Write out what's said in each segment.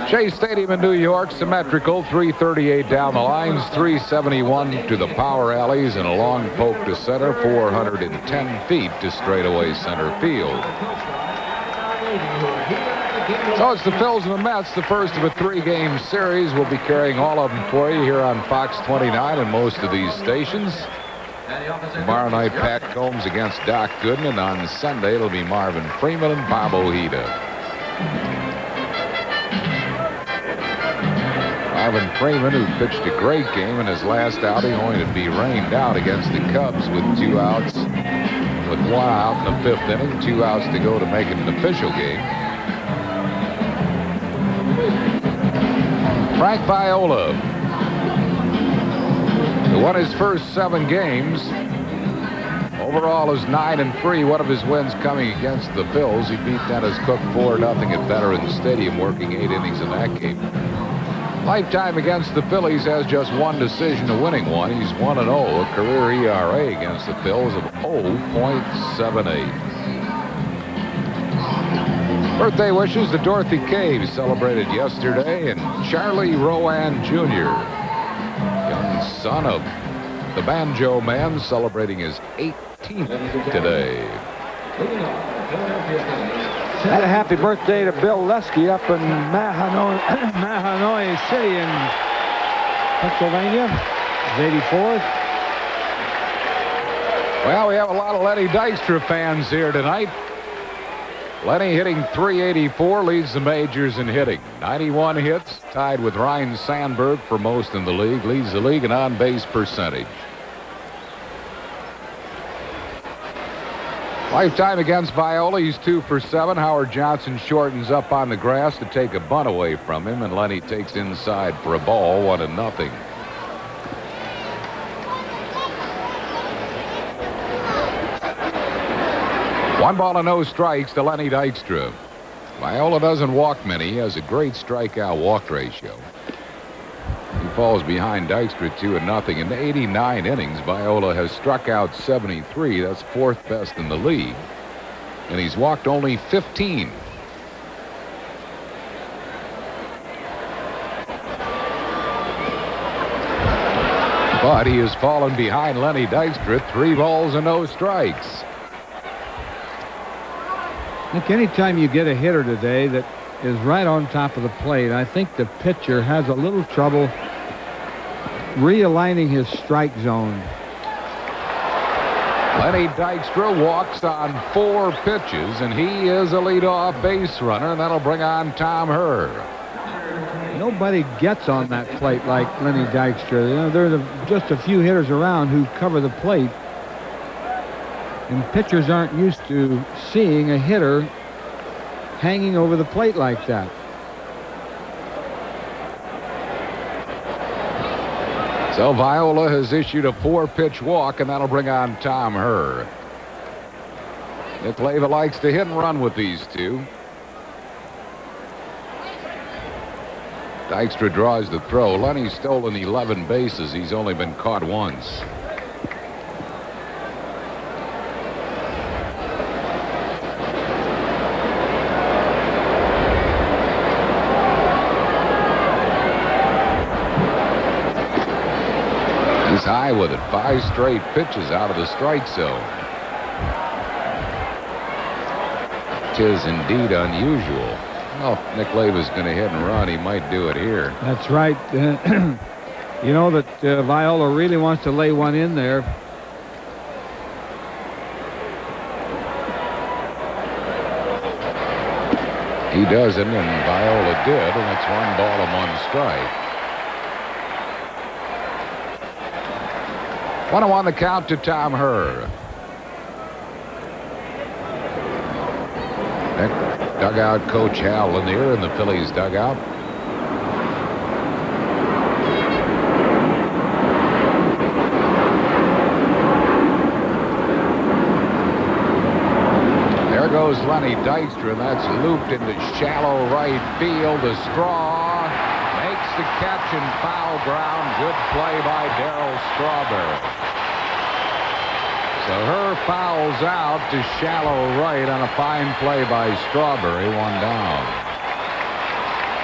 Shea Stadium in New York, symmetrical, 338 down the lines, 371 to the power alleys, and a long poke to center, 410 feet to straightaway center field. So it's the Phillies and the Mets, the first of a 3-game series. We'll be carrying all of them for you here on Fox 29 and most of these stations. Tomorrow night, Pat Combs against Doc Gooden, and on Sunday it'll be Marvin Freeman and Bob Ojeda. Marvin Freeman, who pitched a great game in his last outing, only to be rained out against the Cubs with 2 outs, with 1 out in the 5th inning, 2 outs to go to make it an official game. Frank Viola, who won his first 7 games. Overall is 9-3. One of his wins coming against the Phils. He beat Dennis Cook 4-0 at Veterans Stadium, working 8 innings in that game. Lifetime against the Phillies has just 1 decision to winning 1. He's 1-0, a career ERA against the Phils of 0.78. Birthday wishes to Dorothy Cave, celebrated yesterday, and Charlie Rowan Jr., young son of the Banjo Man, celebrating his 18th today. And a happy birthday to Bill Lesky up in Mahanoy City in Pennsylvania. His 84th. Well, we have a lot of Lenny Dykstra fans here tonight. Lenny hitting .384, leads the majors in hitting. 91 hits, tied with Ryan Sandberg for most in the league, leads the league in on-base percentage. Lifetime against Viola, he's 2 for 7. Howard Johnson shortens up on the grass to take a bunt away from him, and Lenny takes inside for a ball, 1-0. One ball and no strikes to Lenny Dykstra. Viola doesn't walk many. He has a great strikeout walk ratio. He falls behind Dykstra 2-0. In 89 innings, Viola has struck out 73. That's 4th best in the league. And he's walked only 15. But he has fallen behind Lenny Dykstra, 3 balls and no strikes. I think anytime you get a hitter today that is right on top of the plate, I think the pitcher has a little trouble realigning his strike zone. Lenny Dykstra walks on 4 pitches, and he is a leadoff base runner, and that'll bring on Tom Herr. Nobody gets on that plate like Lenny Dykstra. You know, there are just a few hitters around who cover the plate, and pitchers aren't used to seeing a hitter hanging over the plate like that. So Viola has issued a 4-pitch walk, and that'll bring on Tom Herr. Nick Leva likes to hit and run with these two. Dykstra draws the throw. Lenny's stolen 11 bases. He's only been caught once. He's high with it. 5 straight pitches out of the strike zone. It is indeed unusual. Well, if Nick Leva's going to hit and run, he might do it here. That's right. You know that Viola really wants to lay one in there. He doesn't, and Viola did, and it's 1 ball and 1 strike. 1-1 the count to Tom Herr. Dugout coach Hal Lanier in the Phillies dugout. There goes Lenny Dykstra, and that's looped into shallow right field. The Straw makes the catch in foul ground. Good play by Darryl Strawberry. So Herr fouls out to shallow right on a fine play by Strawberry, 1 down.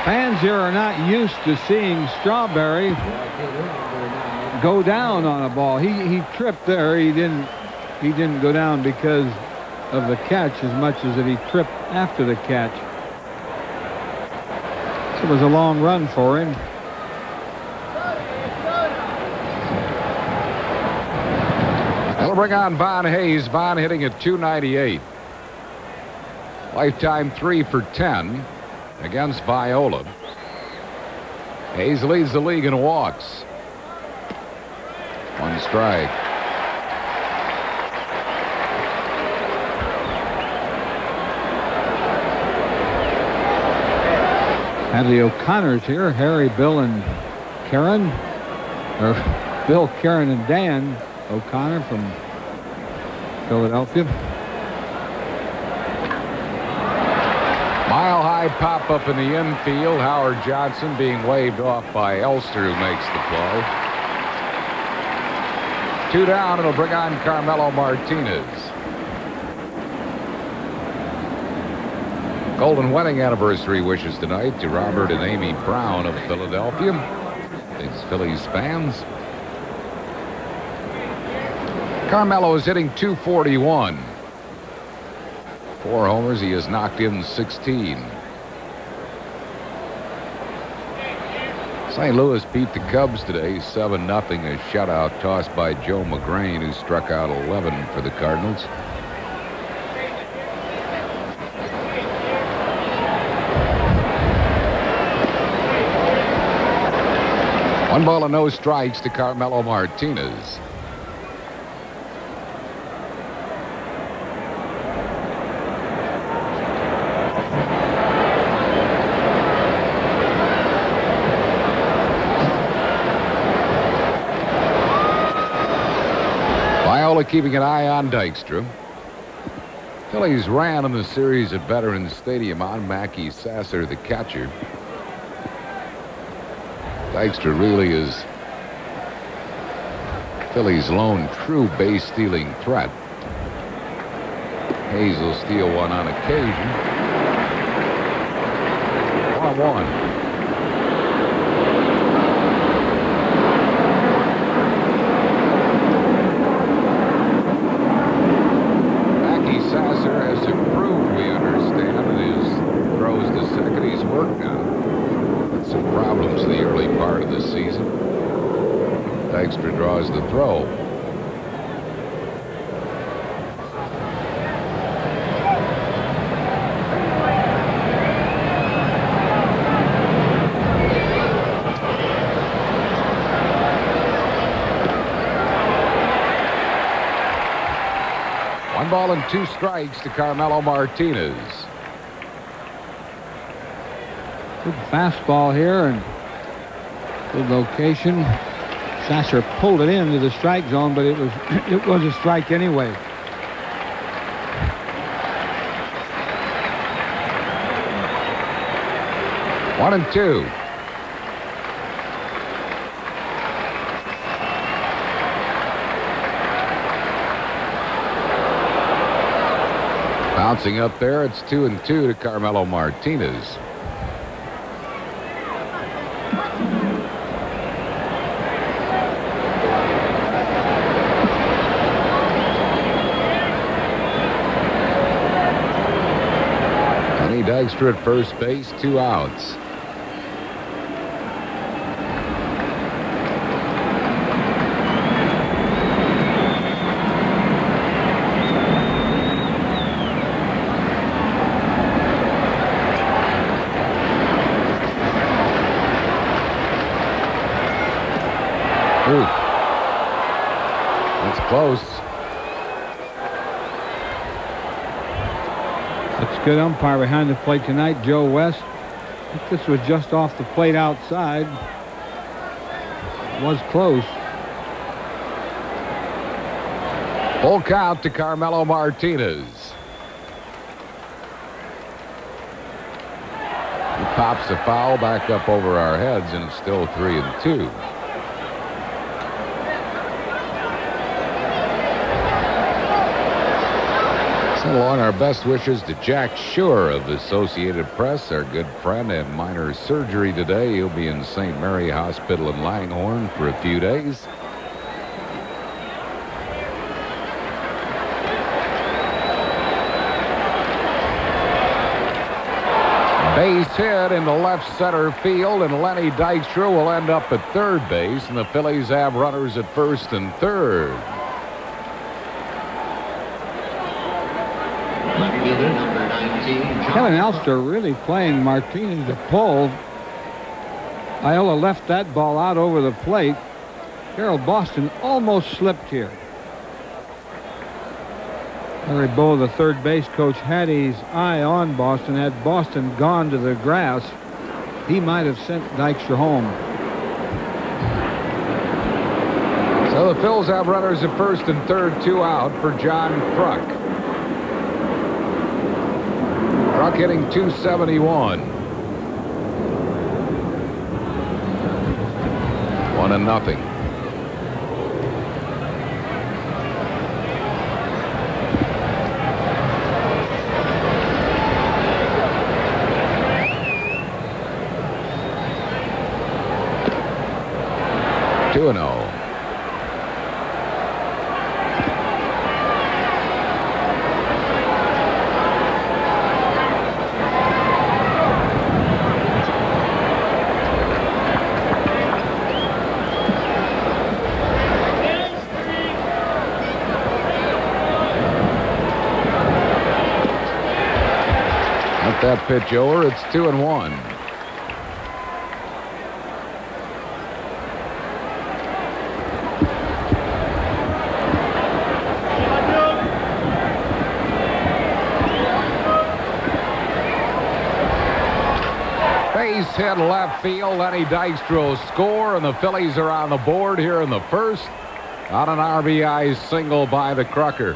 Fans here are not used to seeing Strawberry go down on a ball. He tripped there. He didn't go down because of the catch as much as that he tripped after the catch. It was a long run for him. That'll bring on Von Hayes. Von hitting at .298. Lifetime 3 for 10 against Viola. Hayes leads the league in walks. 1 strike. Have the O'Connors here, Harry, Bill, and Karen, or Bill, Karen, and Dan O'Connor from Philadelphia. Mile high pop up in the infield. Howard Johnson being waved off by Elster, who makes the play. 2 down. It'll bring on Carmelo Martinez. Golden wedding anniversary wishes tonight to Robert and Amy Brown of Philadelphia. It's Phillies fans. Carmelo is hitting .241. 4 homers. He has knocked in 16. St. Louis beat the Cubs today 7-0. A shutout tossed by Joe McGrain, who struck out 11 for the Cardinals. One ball and no strikes to Carmelo Martinez. Viola keeping an eye on Dykstra. Phillies ran in the series at Veterans Stadium on Mackey Sasser, the catcher. Dykstra really is Phillies' lone true base-stealing threat. Hayes will steal one on occasion. 1-1. Mackey Sasser has improved, we understand, and his throws to second. He's worked now. Some problems in the early part of the season. Dykstra draws the throw. One ball and 2 strikes to Carmelo Martinez. Good fastball here and good location. Sasser pulled it into the strike zone, but it was a strike anyway. One and 2. Bouncing up there, it's 2-2 to Carmelo Martinez. Lenny Dykstra at first base, 2 outs. Ooh. That's close. That's good umpire behind the plate tonight, Joe West. I think this was just off the plate outside. It was close. Full count to Carmelo Martinez. He pops the foul back up over our heads, and it's still 3-2. Send along our best wishes to Jack Shore of Associated Press, our good friend, had minor surgery today. He'll be in St. Mary Hospital in Langhorne for a few days. Base hit into left center field, and Lenny Dykstra will end up at third base, and the Phillies have runners at first and third. Kevin Elster really playing Martinez to pull. Viola left that ball out over the plate. Harold Boston almost slipped here. Larry Bowe, the third base coach, had his eye on Boston. Had Boston gone to the grass, he might have sent Dykstra home. So the Phils have runners at first and third, 2 out for John Kruk. Kruk hitting .271. 1-0. That pitch over. It's 2-1. Base hit left field. Lenny Dykstra will score, and the Phillies are on the board here in the first on an RBI single by the Krucker.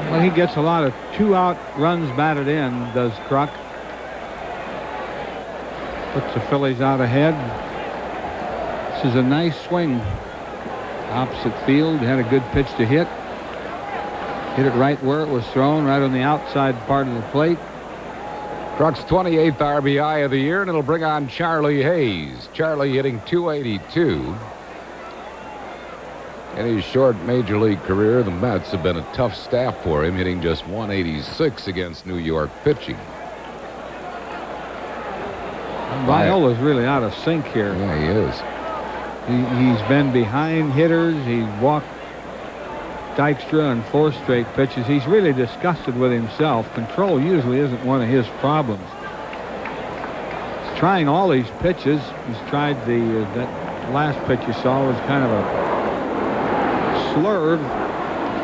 Well, he gets a lot of 2-out runs batted in, does Kruk. Puts the Phillies out ahead. This is a nice swing. Opposite field, had a good pitch to hit. Hit it right where it was thrown, right on the outside part of the plate. Kruk's 28th RBI of the year, and it'll bring on Charlie Hayes. Charlie hitting .282. In his short major league career, the Mets have been a tough staff for him, hitting just .186 against New York pitching. Viola's really out of sync here. Yeah, he is. He's been behind hitters. He's walked Dykstra on 4 straight pitches. He's really disgusted with himself. Control usually isn't one of his problems. He's trying all these pitches. He's tried that last pitch you saw was kind of a slurve.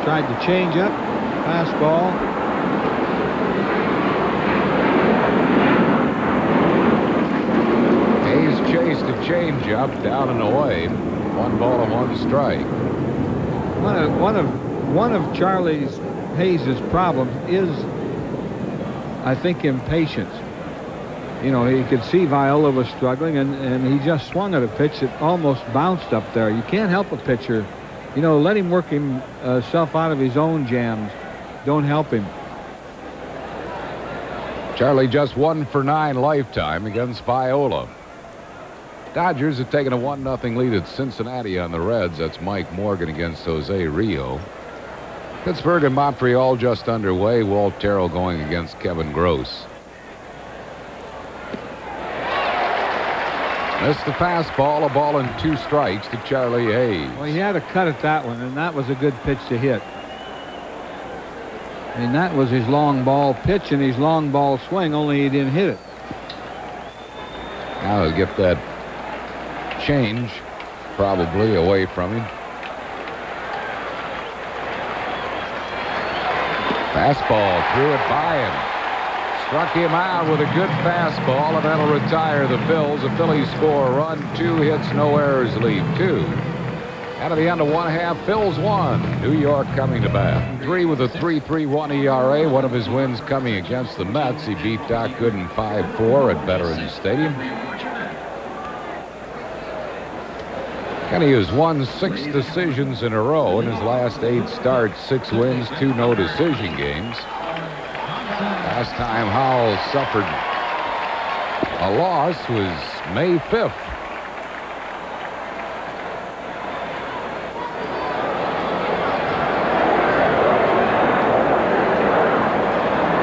Tried to change up, fastball. Hayes chased a changeup down and away. 1 ball and 1 strike. One of Charlie Hayes' problems is, I think, impatience. You know, he could see Viola was struggling, and he just swung at a pitch that almost bounced up there. You can't help a pitcher. You know, let him work himself out of his own jams. Don't help him. Charlie just 1 for 9 lifetime against Viola. Dodgers have taken a 1-0 lead at Cincinnati on the Reds. That's Mike Morgan against Jose Rio. Pittsburgh and Montreal just underway. Walt Terrell going against Kevin Gross. Missed the fastball, a ball and 2 strikes to Charlie Hayes. Well, he had a cut at that one, and that was a good pitch to hit. I mean, that was his long ball pitch and his long ball swing, only he didn't hit it. Now he'll get that change probably away from him. Fastball, threw it by him. Struck him out with a good fastball, and that'll retire the Phils. The Phillies score a run, 2 hits, no errors, lead 2. Out of the end of 1/2, Phils 1. New York coming to bat. 3 with a 3.31 ERA. One of his wins coming against the Mets. He beat Doc Gooden 5-4 at Veterans Stadium. Kenny has won 6 decisions in a row in his last 8 starts, 6 wins, 2 no-decision games. Last time Howell suffered a loss was May 5th.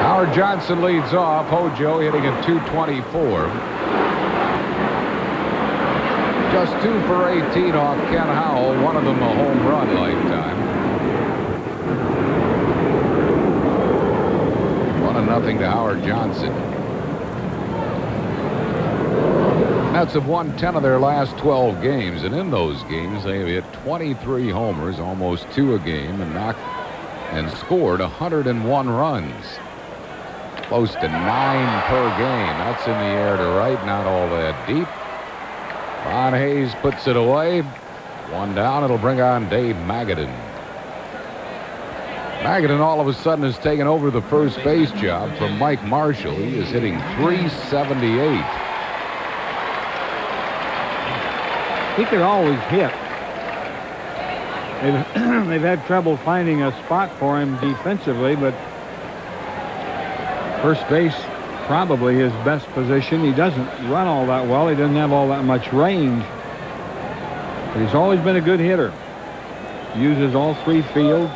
Howard Johnson leads off. Hojo hitting at .224. Just 2 for 18 off Ken Howell, one of them a home run lifetime. 1-0 to Howard Johnson. Mets have won 10 of their last 12 games, and in those games they have hit 23 homers, almost 2 a game, and scored 101 runs. Close to 9 per game. That's in the air to right, not all that deep. Ron Hayes puts it away. 1 down. It'll bring on Dave Magadan. Magadan all of a sudden has taken over the first base job from Mike Marshall. He is hitting .378. He could always hit. They've had trouble finding a spot for him defensively, but first base probably his best position. He doesn't run all that well. He doesn't have all that much range. But he's always been a good hitter. Uses all 3 fields.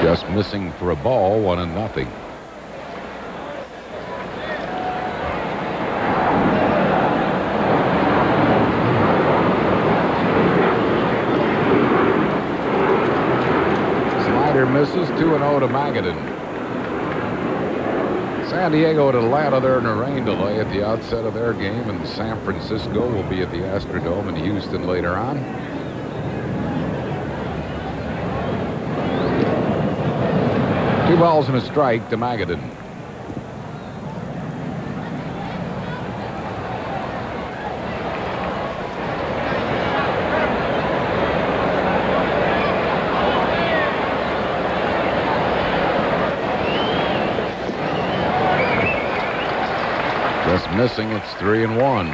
Just missing for a ball, 1-0. Misses. 2-0 to Magadan. San Diego and Atlanta, they're in a rain delay at the outset of their game, and San Francisco will be at the Astrodome in Houston later on. Two balls and a strike to Magadan. Missing. It's 3-1.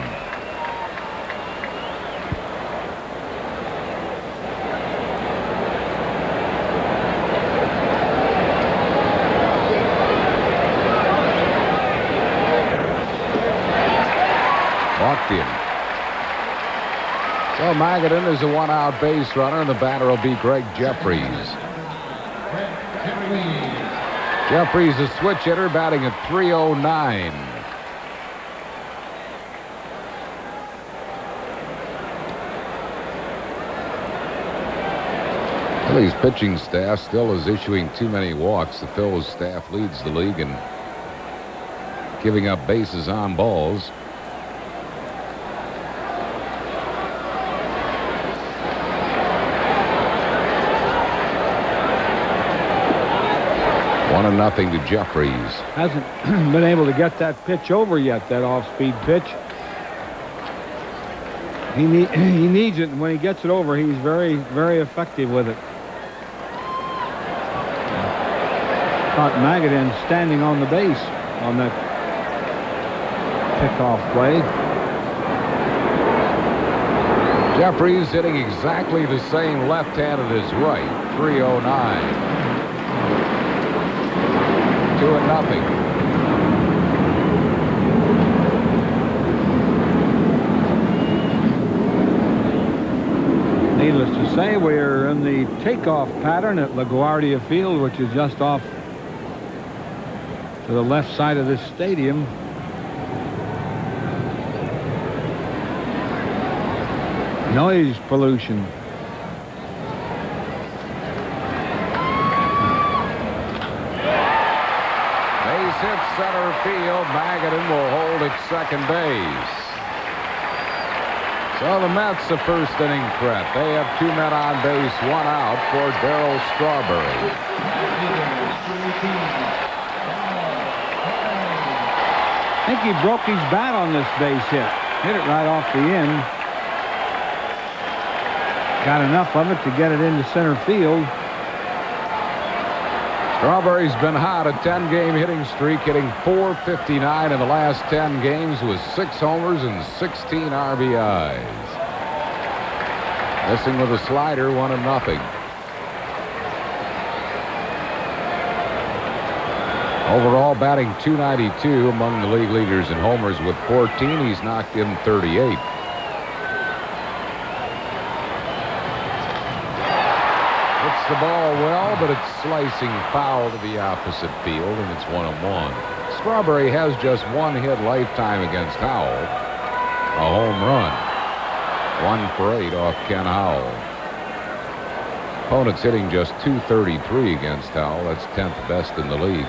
Walked in. So Magadan is a 1-out base runner, and the batter will be Greg Jeffries. Jeffries, a switch hitter, batting at .309. Phillies pitching staff still is issuing too many walks. The Phillies staff leads the league in giving up bases on balls. One and nothing to Jeffries. Hasn't been able to get that pitch over yet, that off-speed pitch. He needs it, and when he gets it over, he's very, very effective with it. Caught Magadan standing on the base on that pickoff play. Jeffries hitting exactly the same left-handed as right. .309. 2-0. Needless to say, we're in the takeoff pattern at LaGuardia Field, which is just off to the left side of this stadium. Noise pollution. Base hit center field. Magadan will hold at second base. So the Mets, a first inning threat. They have 2 men on base, 1 out for Darryl Strawberry. I think he broke his bat on this base hit. Hit it right off the end. Got enough of it to get it into center field. Strawberry's been hot, a 10-game hitting streak, hitting .459 in the last 10 games with 6 homers and 16 RBIs. Missing with a slider, 1-0. Overall batting .292, among the league leaders in homers with 14. He's knocked in 38. Hits the ball well, but it's slicing foul to the opposite field, and it's 1-1. Strawberry has just 1 hit lifetime against Howell, a home run. 1 for 8 off Ken Howell. Opponent's hitting just .233 against Howell. That's 10th best in the league.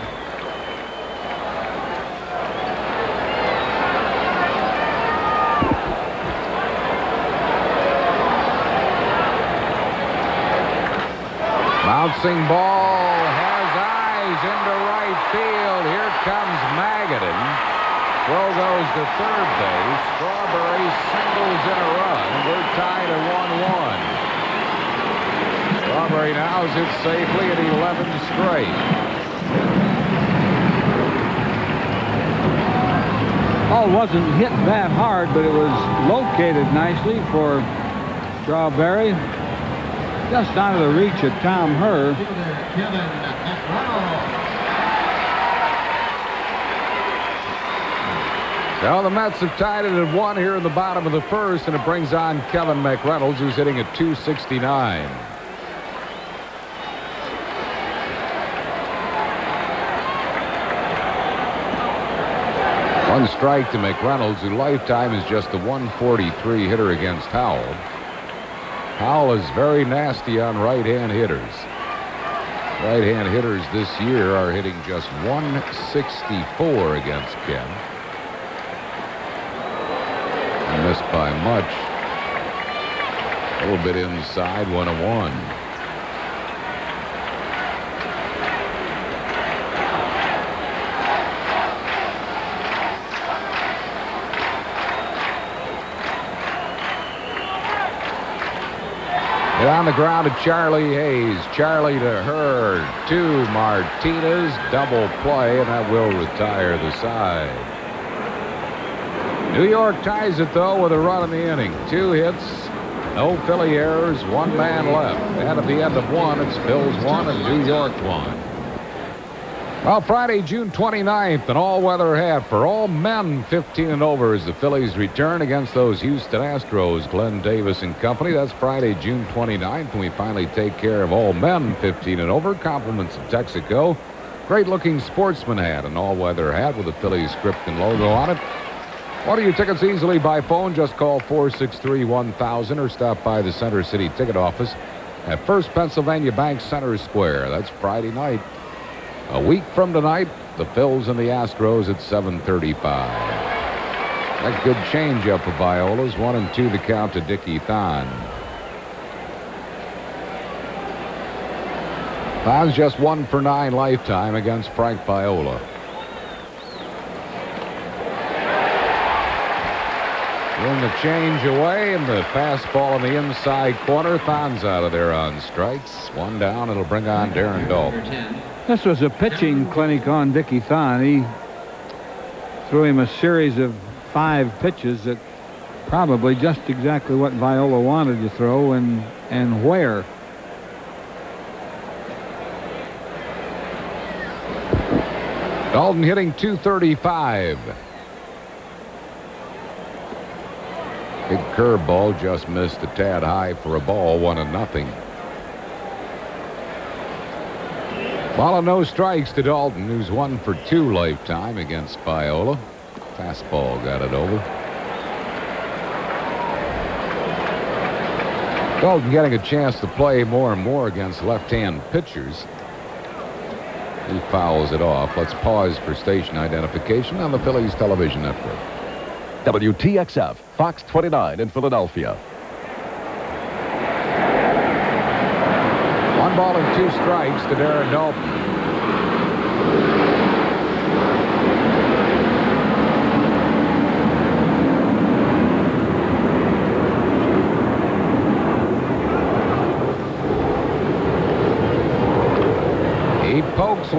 Bouncing ball has eyes into right field. Here comes Magadan. Throw goes to third base. Strawberry singles in a run. We're tied at 1-1. Strawberry now is hit safely at 11 straight. Ball wasn't hit that hard, but it was located nicely for Strawberry. Just out of the reach of Tom Herr. Well, the Mets have tied it at 1 here in the bottom of the first, and it brings on Kevin McReynolds, who's hitting at .269. One strike to McReynolds, who lifetime is just a .143 hitter against Howell. Howell is very nasty on right-hand hitters. Right-hand hitters this year are hitting just .164 against Ken. Missed by much. A little bit inside, 1-1. Hit on the ground to Charlie Hayes. Charlie to Herr, to Martinez. Double play, and that will retire the side. New York ties it, though, with a run in the inning. 2 hits, no Philly errors, 1 man left. And at the end of 1, it's Phil's 1 and New York 1. Well, Friday, June 29th, an all-weather hat for all men 15 and over as the Phillies return against those Houston Astros, Glenn Davis and company. That's Friday, June 29th, and we finally take care of all men 15 and over. Compliments of Texaco. Great-looking sportsman hat, an all-weather hat with the Phillies script and logo on it. Order your tickets easily by phone. Just call 463-1000 or stop by the Center City ticket office at First Pennsylvania Bank Center Square. That's Friday night. A week from tonight, the Phils and the Astros at 7:35. That good changeup for Viola's. 1-2 the count to Dickie Thon. Thon's just 1 for 9 lifetime against Frank Viola. Doing the change away, and the fastball in the inside corner. Thon's out of there on strikes. 1 down. It'll bring on Darren Dalton. This was a pitching clinic on Dickie Thon. He threw him a series of 5 pitches that probably just exactly what Viola wanted to throw and where. Dalton hitting .235. Big curveball just missed a tad high for a ball. 1-0. Ball and no strikes to Dalton, who's 1 for 2 lifetime against Viola. Fastball got it over. Dalton getting a chance to play more and more against left-hand pitchers. He fouls it off. Let's pause for station identification on the Phillies television network. WTXF Fox 29 in Philadelphia. 1 ball and 2 strikes to Darren Dalton. He pokes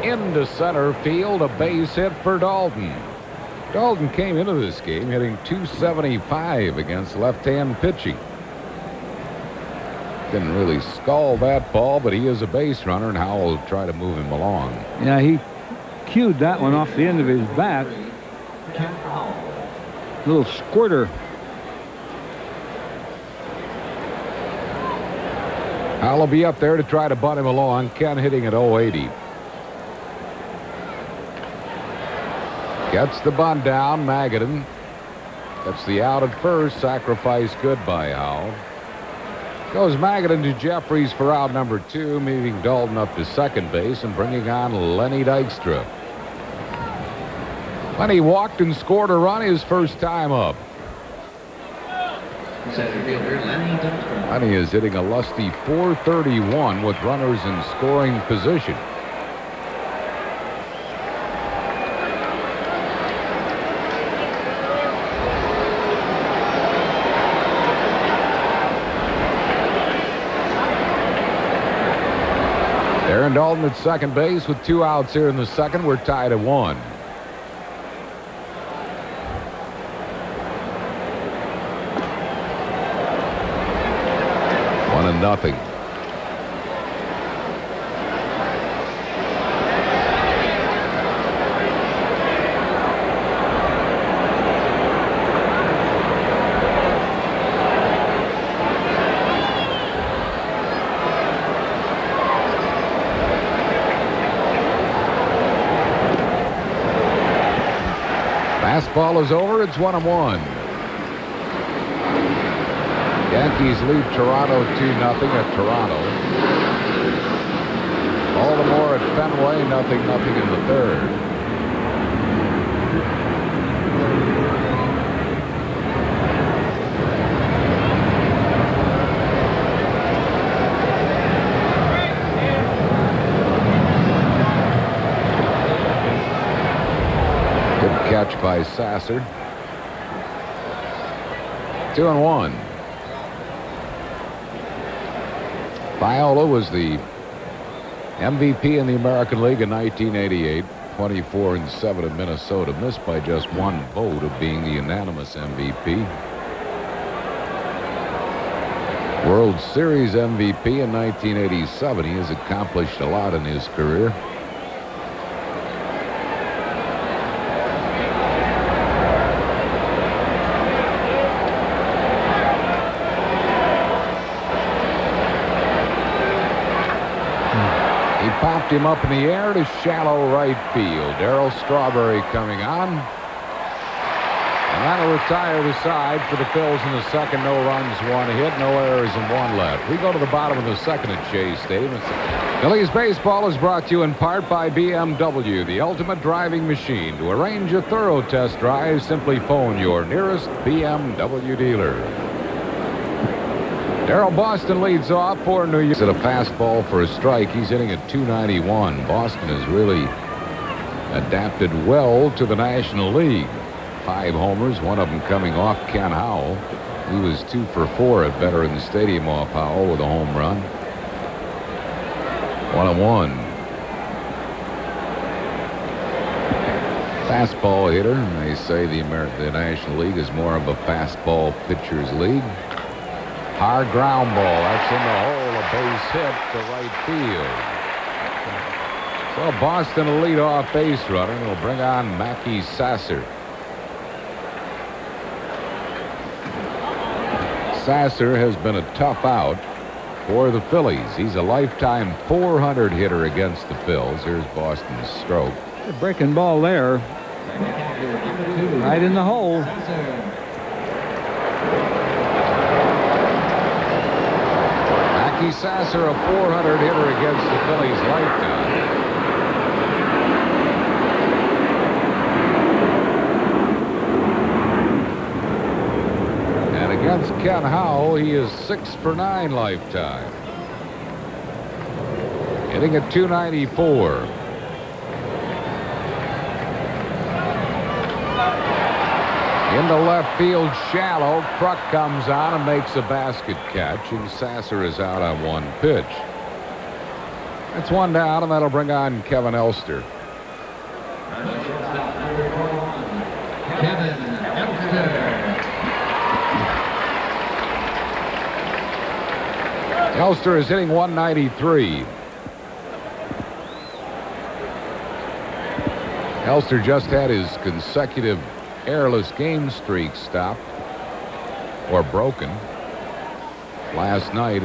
into center field. A base hit for Dalton. Dalton came into this game hitting .275 against left-hand pitching. Didn't really skull that ball, but he is a base runner, and Howell will try to move him along. Yeah, he cued that one off the end of his bat. Little squirter. Howell will be up there to try to bunt him along. Ken hitting at .080. Gets the bunt down. Magadan gets the out at first. Sacrifice good by Howell. Goes Magadan to Jeffries for out number 2, moving Dalton up to second base and bringing on Lenny Dykstra. Lenny walked and scored a run his first time up. Center fielder Lenny Dykstra. Lenny is hitting a lusty .431 with runners in scoring position. Aaron Dalton at second base with 2 outs here in the second. We're tied at 1. Nothing. Fastball is over. It's 1-1. Yankees lead Toronto 2-0 at Toronto. Baltimore at Fenway 0-0 in the third. Good catch by Sasser. 2-1. Viola was the MVP in the American League in 1988, 24-7 in Minnesota, missed by just 1 vote of being the unanimous MVP. World Series MVP in 1987. He has accomplished a lot in his career. Popped him up in the air to shallow right field. Darryl Strawberry coming on. And that'll retire the side for the Phils in the second. No runs, 1 hit, no errors, and 1 left. We go to the bottom of the second at Shea Stadium. Phillies baseball is brought to you in part by BMW, the ultimate driving machine. To arrange a thorough test drive, simply phone your nearest BMW dealer. Darryl Boston leads off for New York. At a fastball for a strike. He's hitting at .291. Boston has really adapted well to the National League. 5 homers, 1 of them coming off Ken Howell. He was 2 for 4 at Veterans Stadium off Howell with a home run. 1-1. Fastball hitter. They say the National League is more of a fastball pitcher's league. Hard ground ball. That's in the hole. A base hit to right field. So Boston will lead off base runner, and will bring on Mackey Sasser. Sasser has been a tough out for the Phillies. He's a lifetime .400 hitter against the Phils. Here's Boston's stroke. A breaking ball there. Right in the hole. Sasser, a .400 hitter against the Phillies lifetime. And against Ken Howell, he is 6 for 9 lifetime. Hitting at .294. Into left field, shallow. Kruk comes on and makes a basket catch, and Sasser is out on 1 pitch. That's one down, and that'll bring on Kevin Elster. Kevin Elster. Elster is hitting 193. Elster just had his consecutive errorless game streak stopped or broken last night,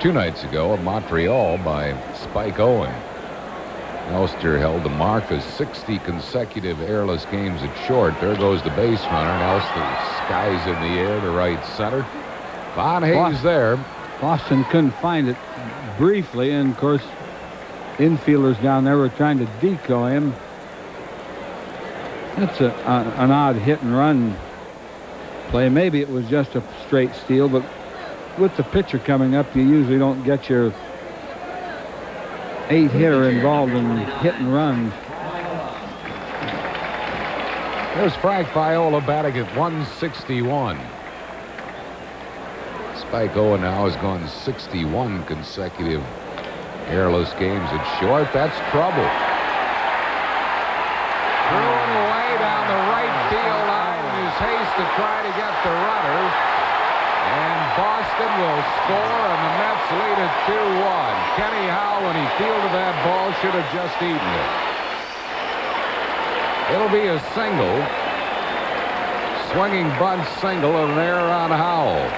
2 nights ago at Montreal by Spike Owen. Elster held the mark of 60 consecutive errorless games at short. There goes the base runner, and Elster skies in the air to right center. Von Hayes there. Boston couldn't find it briefly, and of course infielders down there were trying to decoy him. That's an odd hit and run play. Maybe it was just a straight steal, but with the pitcher coming up, you usually don't get your 8-hitter involved in hit and runs. There's Frank Viola batting at 161. Spike Owen now has gone 61 consecutive errorless games at short. That's trouble. Threw it away down the right field line in his haste to try to get the runner. And Boston will score, and the Mets lead at 2-1. Kenny Howell, when he fielded that ball, should have just eaten it. It'll be a single. Swinging bunt single, and an error on Howell.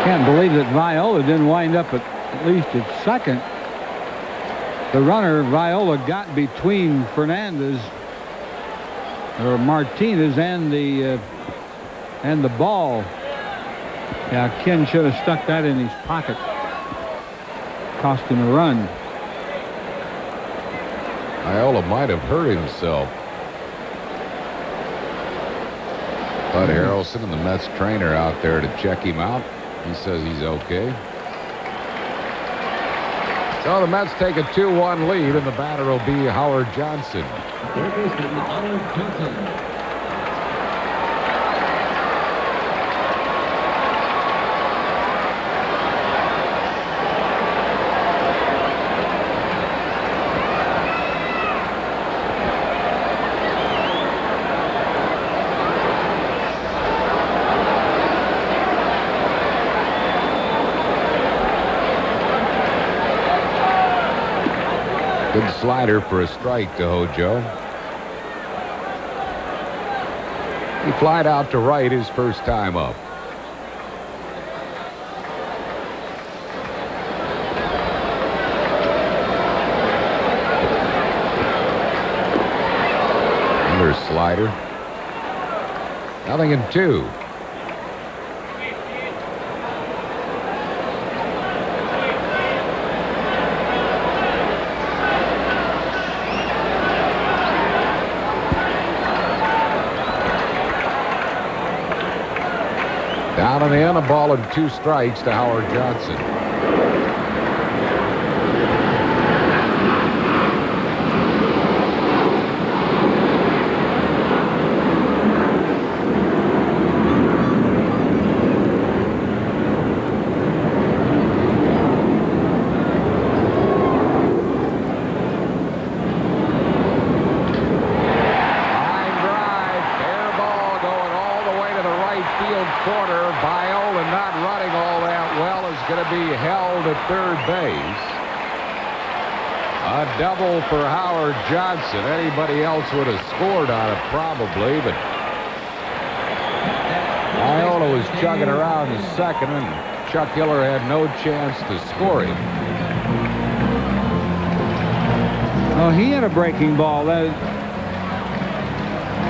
Can't believe that Viola didn't wind up at least at second. The runner, Viola, got between Fernandez or Martinez and the ball. Yeah, Ken should have stuck that in his pocket. Cost him a run. Viola might have hurt himself. Bud Harrelson and the Mets trainer out there to check him out. He says he's okay. So the Mets take a 2-1 lead, and the batter will be Howard Johnson. Good slider for a strike to Hojo. He flied out to right his first time up. Another slider. 0-2. Down and in, a ball and 2 strikes to Howard Johnson. Third base. A double for Howard Johnson. Anybody else would have scored on it probably, but Viola was chugging around in second, and Chuck Hiller had no chance to score him. Oh, he had a breaking ball.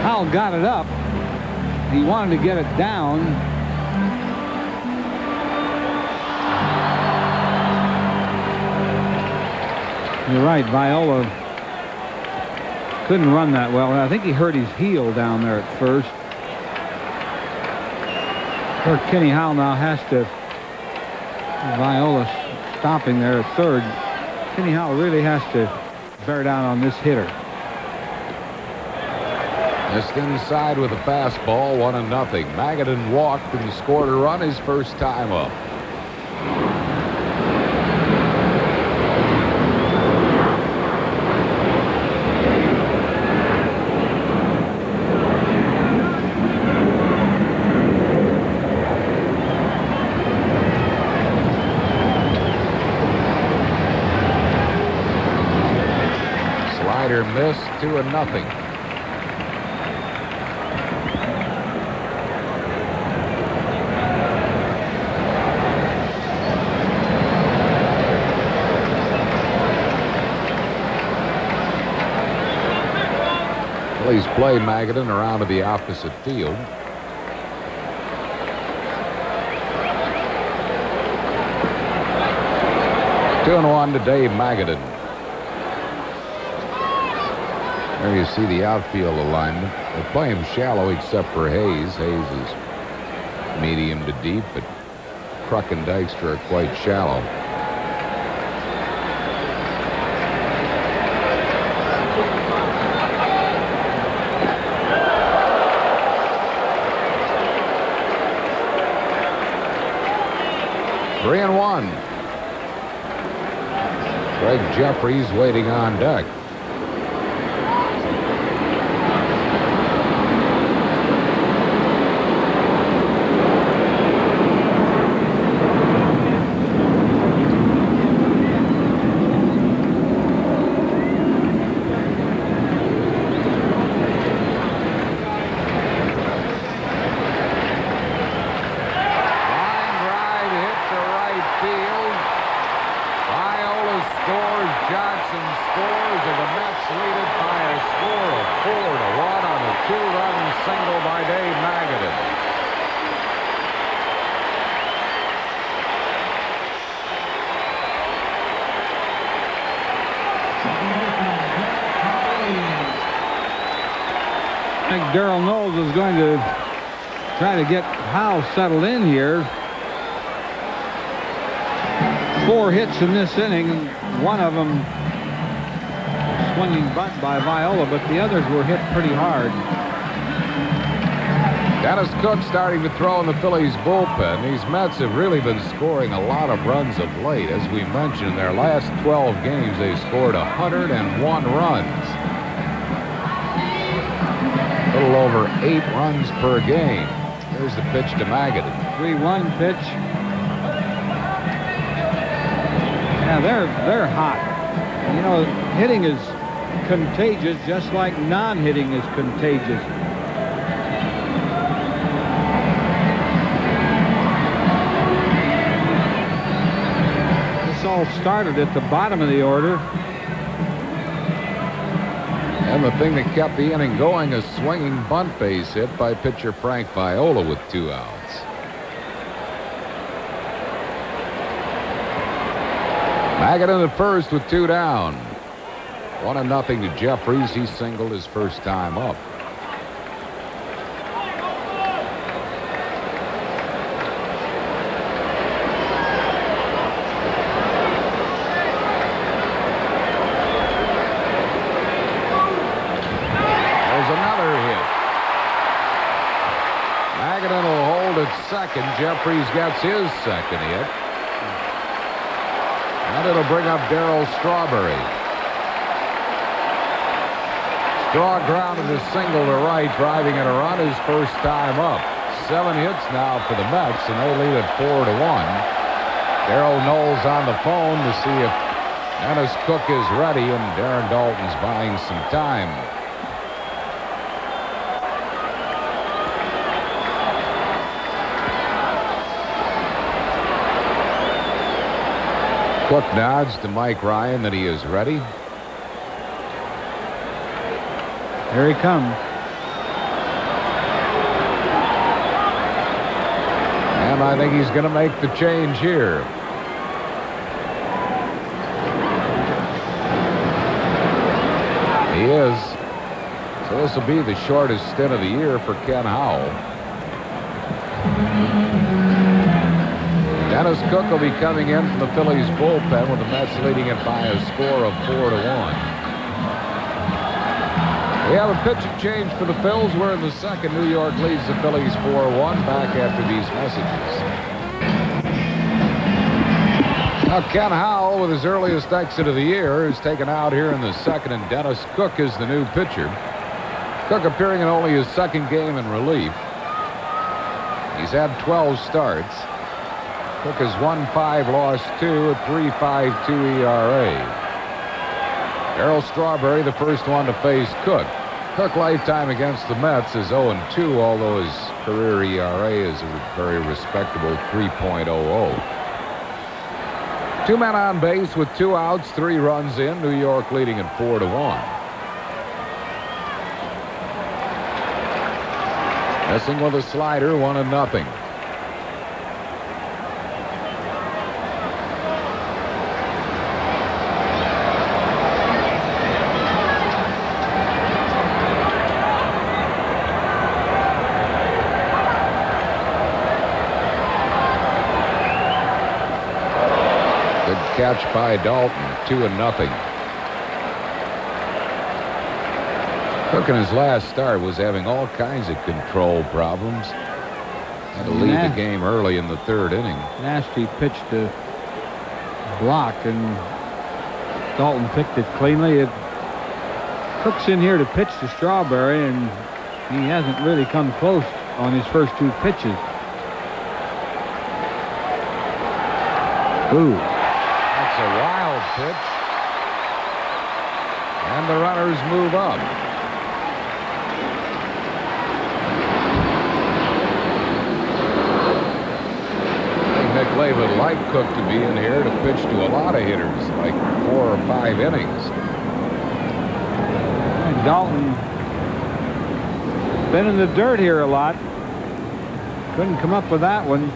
Howell got it up. He wanted to get it down. You're right, Viola couldn't run that well. I think he hurt his heel down there at first. Poor Kenny Howell now has to. Viola stopping there at third. Kenny Howell really has to bear down on this hitter. Missed inside with a fastball, 1-0. Magadan walked and scored a run his first time up. Slider missed, 2-0. Phillies play Magadan around to the opposite field. Two and one to Dave Magadan. There you see the outfield alignment. They play him shallow except for Hayes. Hayes is medium to deep, but Kruk and Dykstra are quite shallow. Three and one. Greg Jeffries waiting on deck. Darrell Knowles is going to try to get Howell settled in here. 4 hits in this inning. One of them swinging bunt by Viola, but the others were hit pretty hard. Dennis Cook starting to throw in the Phillies bullpen. These Mets have really been scoring a lot of runs of late. As we mentioned, in their last 12 games, they scored 101 runs. A little over 8 runs per game. Here's the pitch to Magadan. 3-1 pitch. Yeah, they're hot. You know, hitting is contagious, just like non-hitting is contagious. This all started at the bottom of the order. And the thing that kept the inning going, a swinging bunt base hit by pitcher Frank Viola with 2 outs. Magadan at first with 2 down. 1-0 to Jeffries. He singled his first time up. Second, Jeffries gets his second hit. And it'll bring up Darryl Strawberry. Straw grounded a single to right, driving in a run his first time up. 7 hits now for the Mets, and they lead at 4-1. Darrell Knowles on the phone to see if Dennis Cook is ready, and Darren Dalton's buying some time. Cook nods to Mike Ryan that he is ready. Here he comes. And I think he's going to make the change here. He is. So this will be the shortest stint of the year for Ken Howell. Dennis Cook will be coming in from the Phillies bullpen with the Mets leading it by a score of 4-1. We have a pitching change for the Phils. We're in the second. New York leads the Phillies 4-1. Back after these messages. Now Ken Howell, with his earliest exit of the year, is taken out here in the second, and Dennis Cook is the new pitcher. Cook appearing in only his second game in relief. He's had 12 starts. Cook has won 5, lost 2, a 3.52 ERA. Darryl Strawberry, the first one to face Cook. Cook lifetime against the Mets is 0-2, although his career ERA is a very respectable 3.00. 2 men on base with 2 outs, 3 runs in. New York leading at 4-1. Messing with a slider, 1-0. Good catch by Dalton, 2-0. Cook in his last start was having all kinds of control problems. Had to leave the game early in the third inning. Nasty pitch to block, and Dalton picked it cleanly. Cook's in here to pitch to Strawberry, and he hasn't really come close on his first 2 pitches. Ooh. That's a wild pitch. And the runners move up. Nick would like Cook to be in here to pitch to a lot of hitters, like 4 or 5 innings. And Dalton been in the dirt here a lot. Couldn't come up with that one.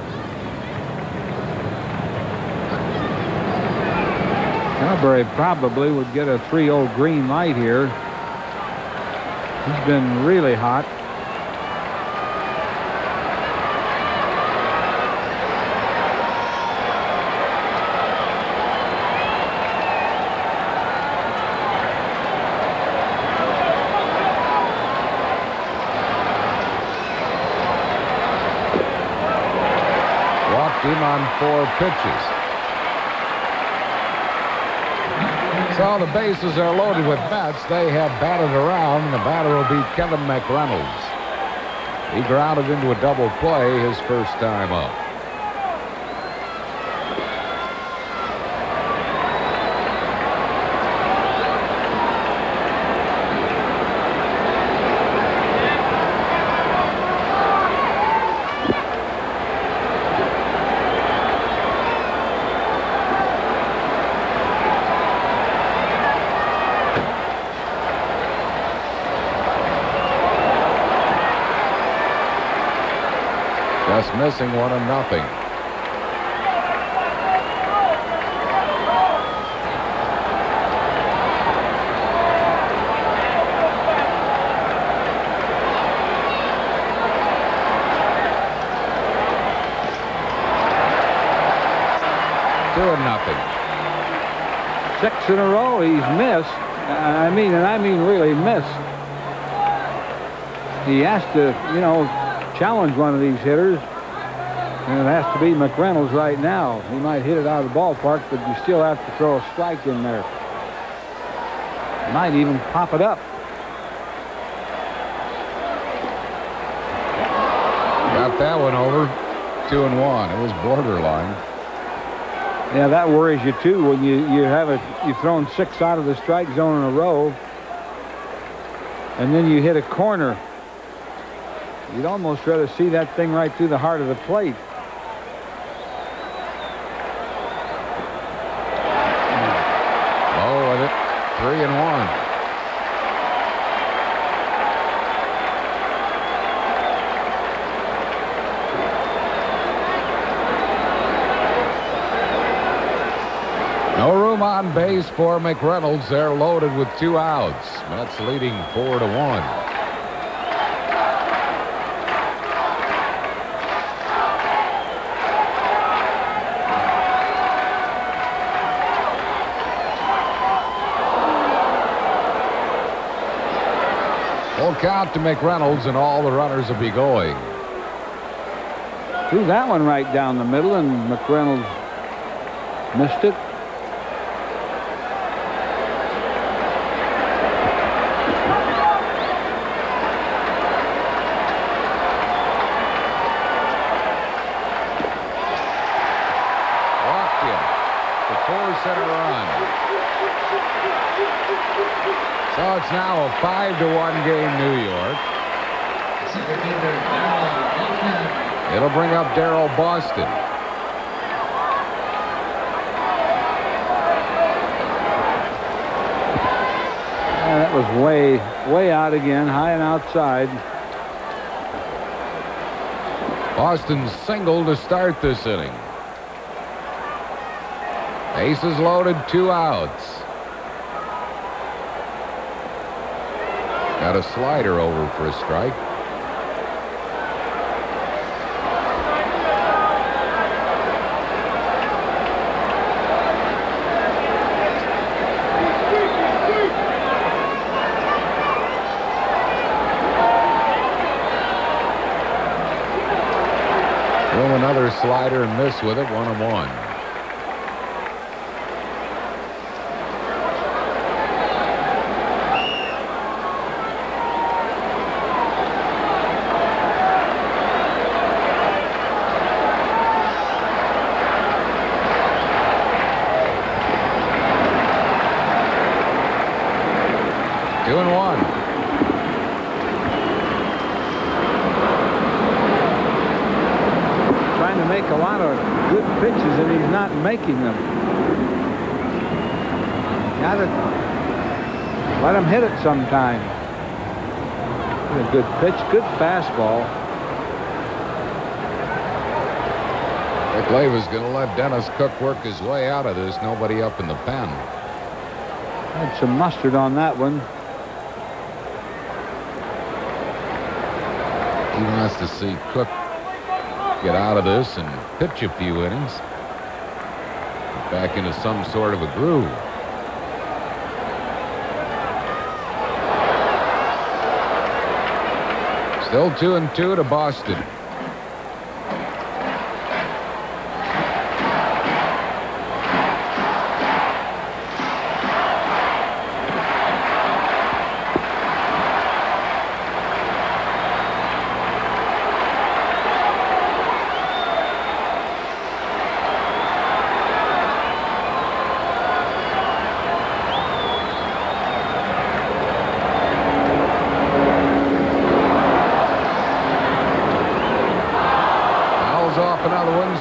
Strawberry probably would get a 3-0 green light here. He's been really hot. Him on 4 pitches. So the bases are loaded with Mets. They have batted around, and the batter will be Kevin McReynolds. He grounded into a double play his first time up. Just missing 1-0. Nothing. 6 in a row he's missed. I mean really missed. He has to, challenge one of these hitters, and it has to be McReynolds right now. He might hit it out of the ballpark, but you still have to throw a strike in there. Might even pop it up. Got that one over. 2-1. It was borderline. Yeah, that worries you too when you've thrown 6 out of the strike zone in a row, and then you hit a corner. You'd almost rather see that thing right through the heart of the plate. Low with it. 3-1. No room on base for McReynolds. They're loaded with 2 outs. Mets leading 4-1. Full count to McReynolds, and all the runners will be going. Threw that one right down the middle, and McReynolds missed it. Walked him. The 4-center run. So it's now a 5-1 game, New York. It'll bring up Darryl Boston. That was way out again, high and outside. Boston single to start this inning. Bases loaded, 2 outs. Got a slider over for a strike. Throw another slider and miss with it, 1-1. Making them. Gotta let him hit it sometime. A good pitch, good fastball. Rick Leyva's going to let Dennis Cook work his way out of this. Nobody up in the pen. Had some mustard on that one. He wants to see Cook get out of this and pitch a few innings. Back into some sort of a groove. Still 2-2 to Boston.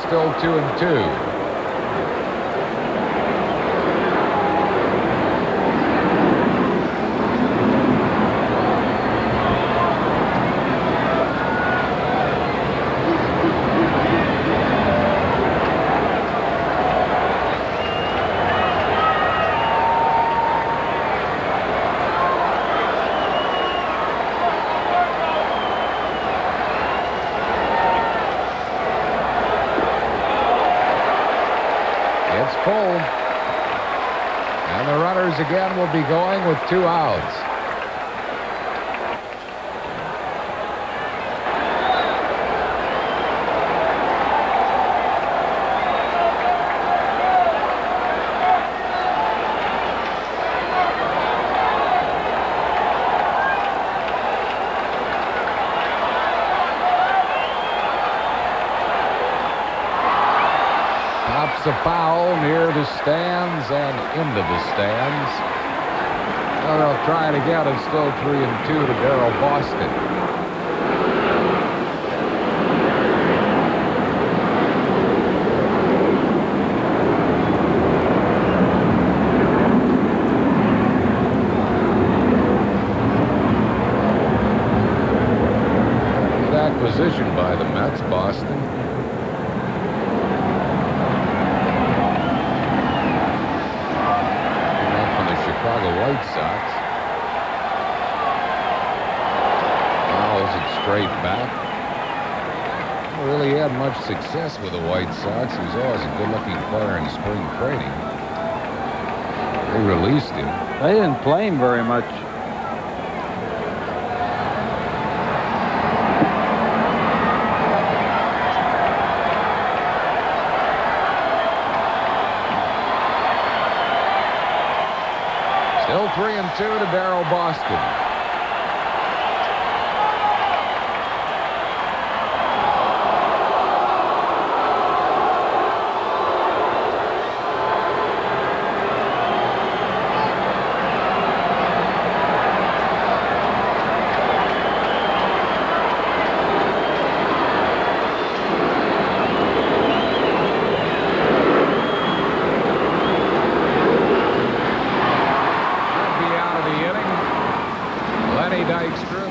Still 2-2. Again will be going with 2 outs. Pops a foul near the stands and into the stands. Well, they'll try it again. It's still 3-2 to Darryl Boston. Good acquisition by the Mets, Boston. Chicago White Sox. Fouls it straight back. Never really had much success with the White Sox. He was always a good-looking player in spring training. They released him. They didn't play him very much. Still 3-2 to Darryl Boston. Lenny Dykstra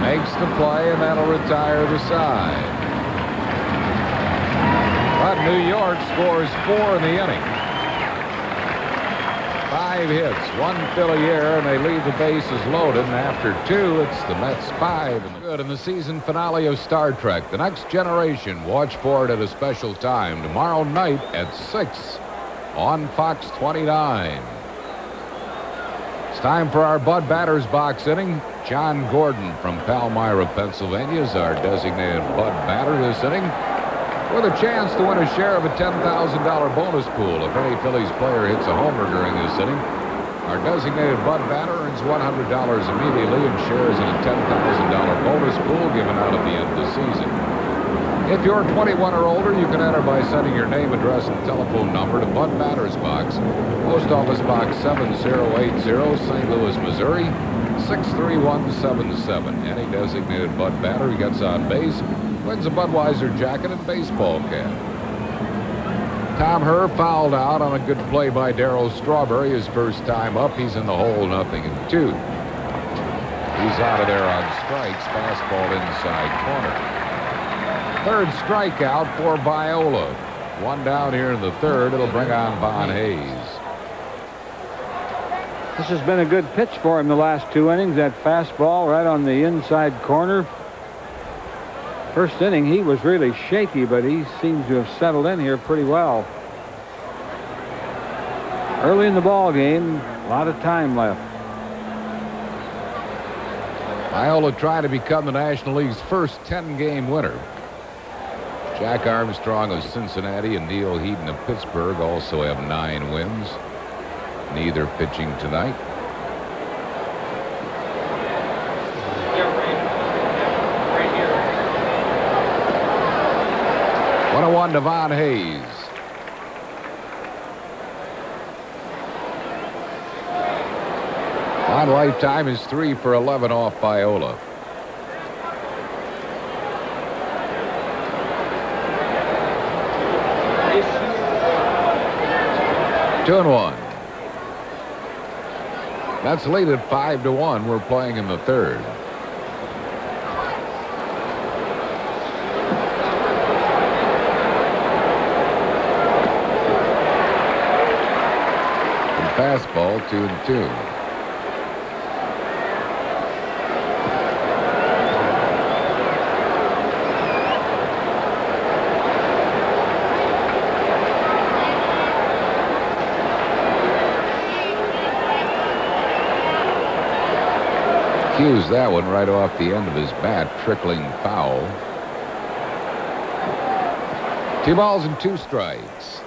makes the play, and that'll retire the side. But New York scores 4 in the inning. 5 hits, 1 Philly error, and they leave the bases loaded. And after 2, it's the Mets 5. Good in the season finale of Star Trek, The Next Generation. Watch for it at a special time tomorrow night at 6 on Fox 29. It's time for our Bud Batters box inning. John Gordon from Palmyra, Pennsylvania is our designated Bud Batter this inning, with a chance to win a share of a $10,000 bonus pool if any Phillies player hits a homer during this inning. Our designated Bud Batter earns $100 immediately and shares in a $10,000 bonus pool given out at the end of the season. If you're 21 or older, you can enter by sending your name, address, and telephone number to Bud Batters Box, Post Office Box 7080, St. Louis, Missouri, 63177. Any designated Bud Batter who gets on base wins a Budweiser jacket and baseball cap. Tom Herr fouled out on a good play by Darryl Strawberry. His first time up, he's in the hole, 0-2. He's out of there on strikes. Fastball inside corner. Third strikeout for Viola. 1 down here in the third. It'll bring on Von Hayes. This has been a good pitch for him the last 2 innings. That fastball right on the inside corner. First inning, he was really shaky, but he seems to have settled in here pretty well. Early in the ball game, a lot of time left. Viola trying to become the National League's first 10-game winner. Jack Armstrong of Cincinnati and Neil Heaton of Pittsburgh also have 9 wins. Neither pitching tonight. What a 1 to Von Hayes. On lifetime is 3 for 11 off Viola. Two and 1. That's lead at 5-1. We're playing in the third. And fastball 2-2. Cues that one right off the end of his bat, trickling foul. 2 balls and 2 strikes.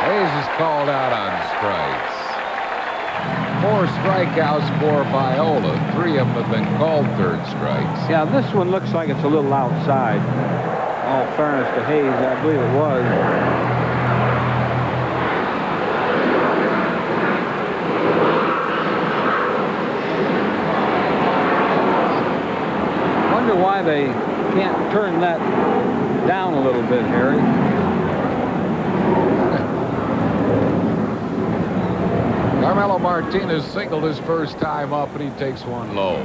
Hayes is called out on strikes. 4 strikeouts for Viola. 3 of them have been called third strikes. Yeah, this one looks like it's a little outside. All fairness to Hayes, I believe it was. Wonder why they can't turn that down a little bit, Harry. Carmelo Martinez singled his first time up, and he takes one low.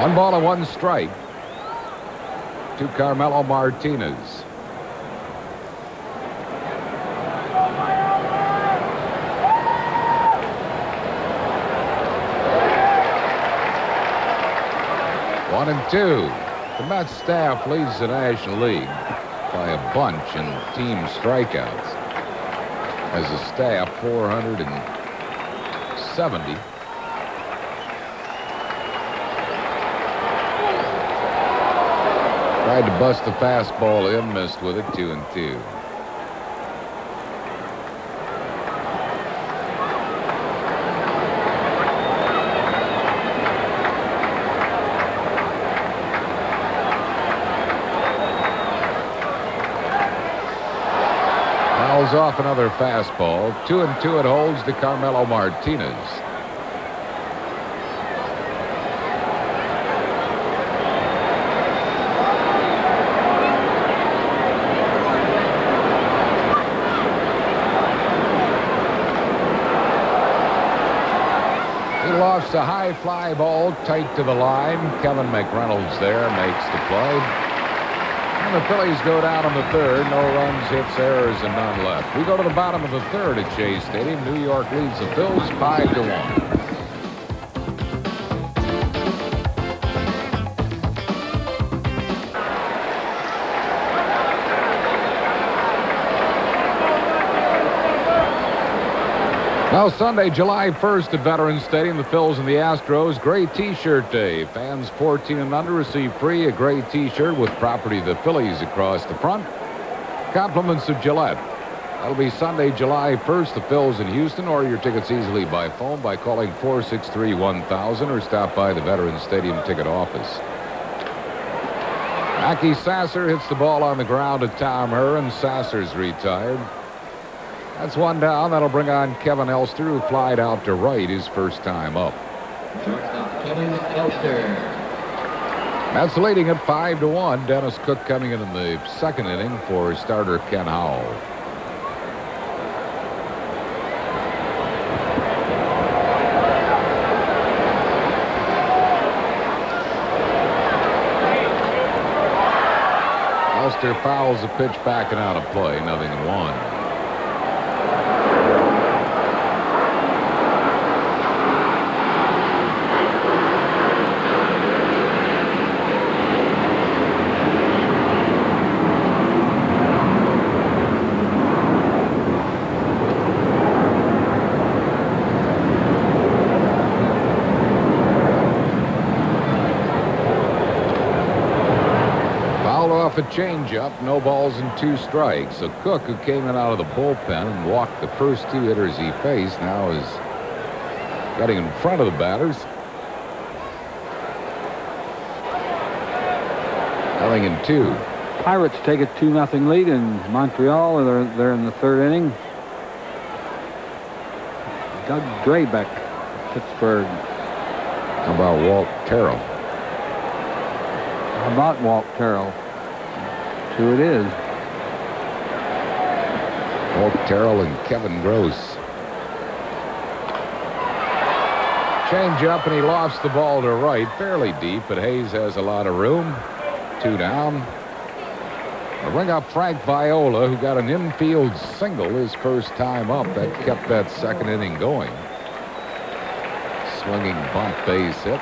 One ball and 1 strike to Carmelo Martinez. One and 2. The Mets staff leads the National League by a bunch in team strikeouts. As a staff, 470. Tried to bust the fastball in, missed with it, 2-2. Fouls off another fastball. 2-2 it holds to Carmelo Martinez. Lofts a high fly ball tight to the line. Kevin McReynolds there makes the play. And the Phillies go down in the third. No runs, hits, errors, and none left. We go to the bottom of the third at Shea Stadium. New York leads the Phils 5-1. Now Sunday, July 1st at Veterans Stadium, the Phils and the Astros. Gray T-shirt day. Fans 14 and under receive free a gray T-shirt with property of the Phillies across the front. Compliments of Gillette. That'll be Sunday, July 1st. The Phils in Houston. Order your tickets easily by phone by calling 463-1000 or stop by the Veterans Stadium ticket office. Mackey Sasser hits the ball on the ground to Tom Herr. Sasser's retired. That's one down. That'll bring on Kevin Elster, who flied out to right his first time up. Shortstop Kevin Elster. Mets leading at 5-1. Dennis Cook coming in the second inning for starter Ken Howell. Elster fouls the pitch back and out of play. 0-1. A changeup, no balls and 2 strikes. So Cook, who came in out of the bullpen and walked the first 2 hitters he faced, now is getting in front of the batters. 0-2. Pirates take a 2-0 lead in Montreal. They're in the third inning. Doug Drabek, Pittsburgh. How about Walt Terrell? How about Walt Terrell? 2 it is. Walt Terrell and Kevin Gross. Change up, and he lofts the ball to right, fairly deep, but Hayes has a lot of room. 2 down. We'll bring up Frank Viola, who got an infield single his first time up. That kept that second inning going. Swinging bunt base hit.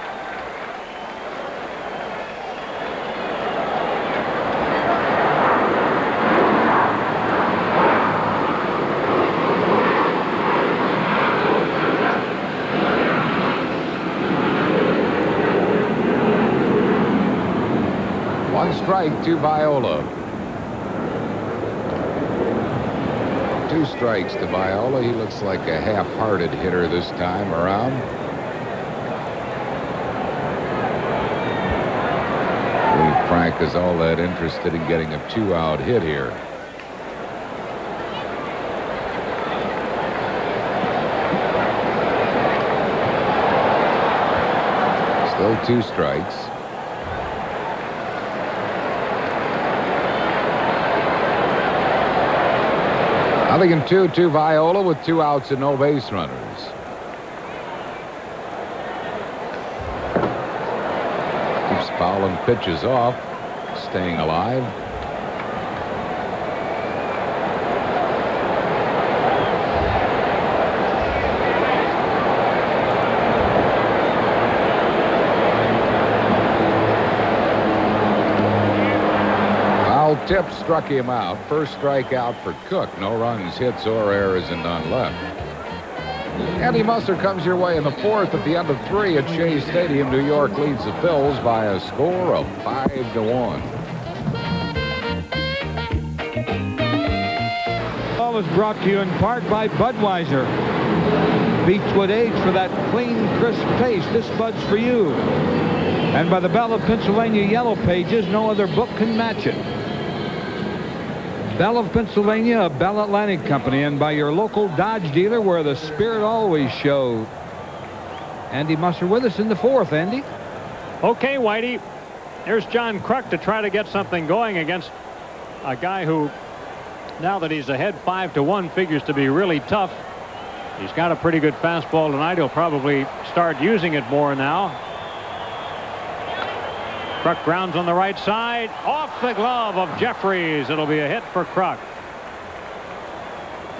Strike to Viola. 2 strikes to Viola. He looks like a half-hearted hitter this time around. I believe Frank is all that interested in getting a 2-out hit here. Still 2 strikes. Nothing in 2 to Viola with 2 outs and no base runners. Keeps fouling pitches off, staying alive. tip struck him out. First strikeout for Kruk. No runs, hits, or errors, and none left. Andy Musser comes your way in the fourth at the end of 3 at Shea Stadium. New York leads the Phils by a score of 5-1. All is brought to you in part by Budweiser. Beechwood Age for that clean, crisp taste. This Bud's for you. And by the Bell of Pennsylvania Yellow Pages, no other book can match it. Bell of Pennsylvania, a Bell Atlantic company, and by your local Dodge dealer where the spirit always showed. Andy Musser with us in the fourth. Andy? Okay, Whitey. Here's John Kruk to try to get something going against a guy who, now that he's ahead 5-1, figures to be really tough. He's got a pretty good fastball tonight. He'll probably start using it more now. Kruk grounds on the right side. Off the glove of Jeffries. It'll be a hit for Kruk.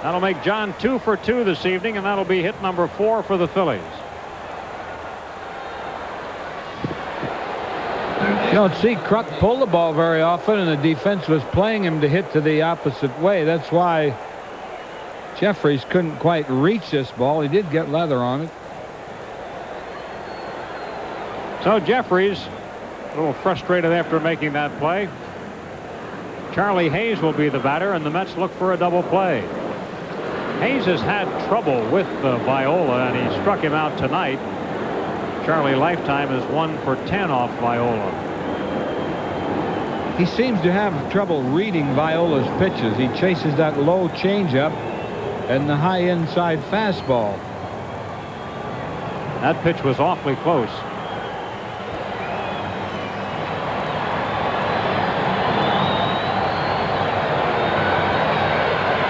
That'll make John 2 for 2 this evening, and that'll be hit number 4 for the Phillies. You don't see Kruk pull the ball very often, and the defense was playing him to hit to the opposite way. That's why Jeffries couldn't quite reach this ball. He did get leather on it. So Jeffries a little frustrated after making that play. Charlie Hayes will be the batter, and the Mets look for a double play. Hayes has had trouble with Viola, and he struck him out tonight. Charlie Lifetime is 1 for 10 off Viola. He seems to have trouble reading Viola's pitches. He chases that low changeup and the high inside fastball. That pitch was awfully close.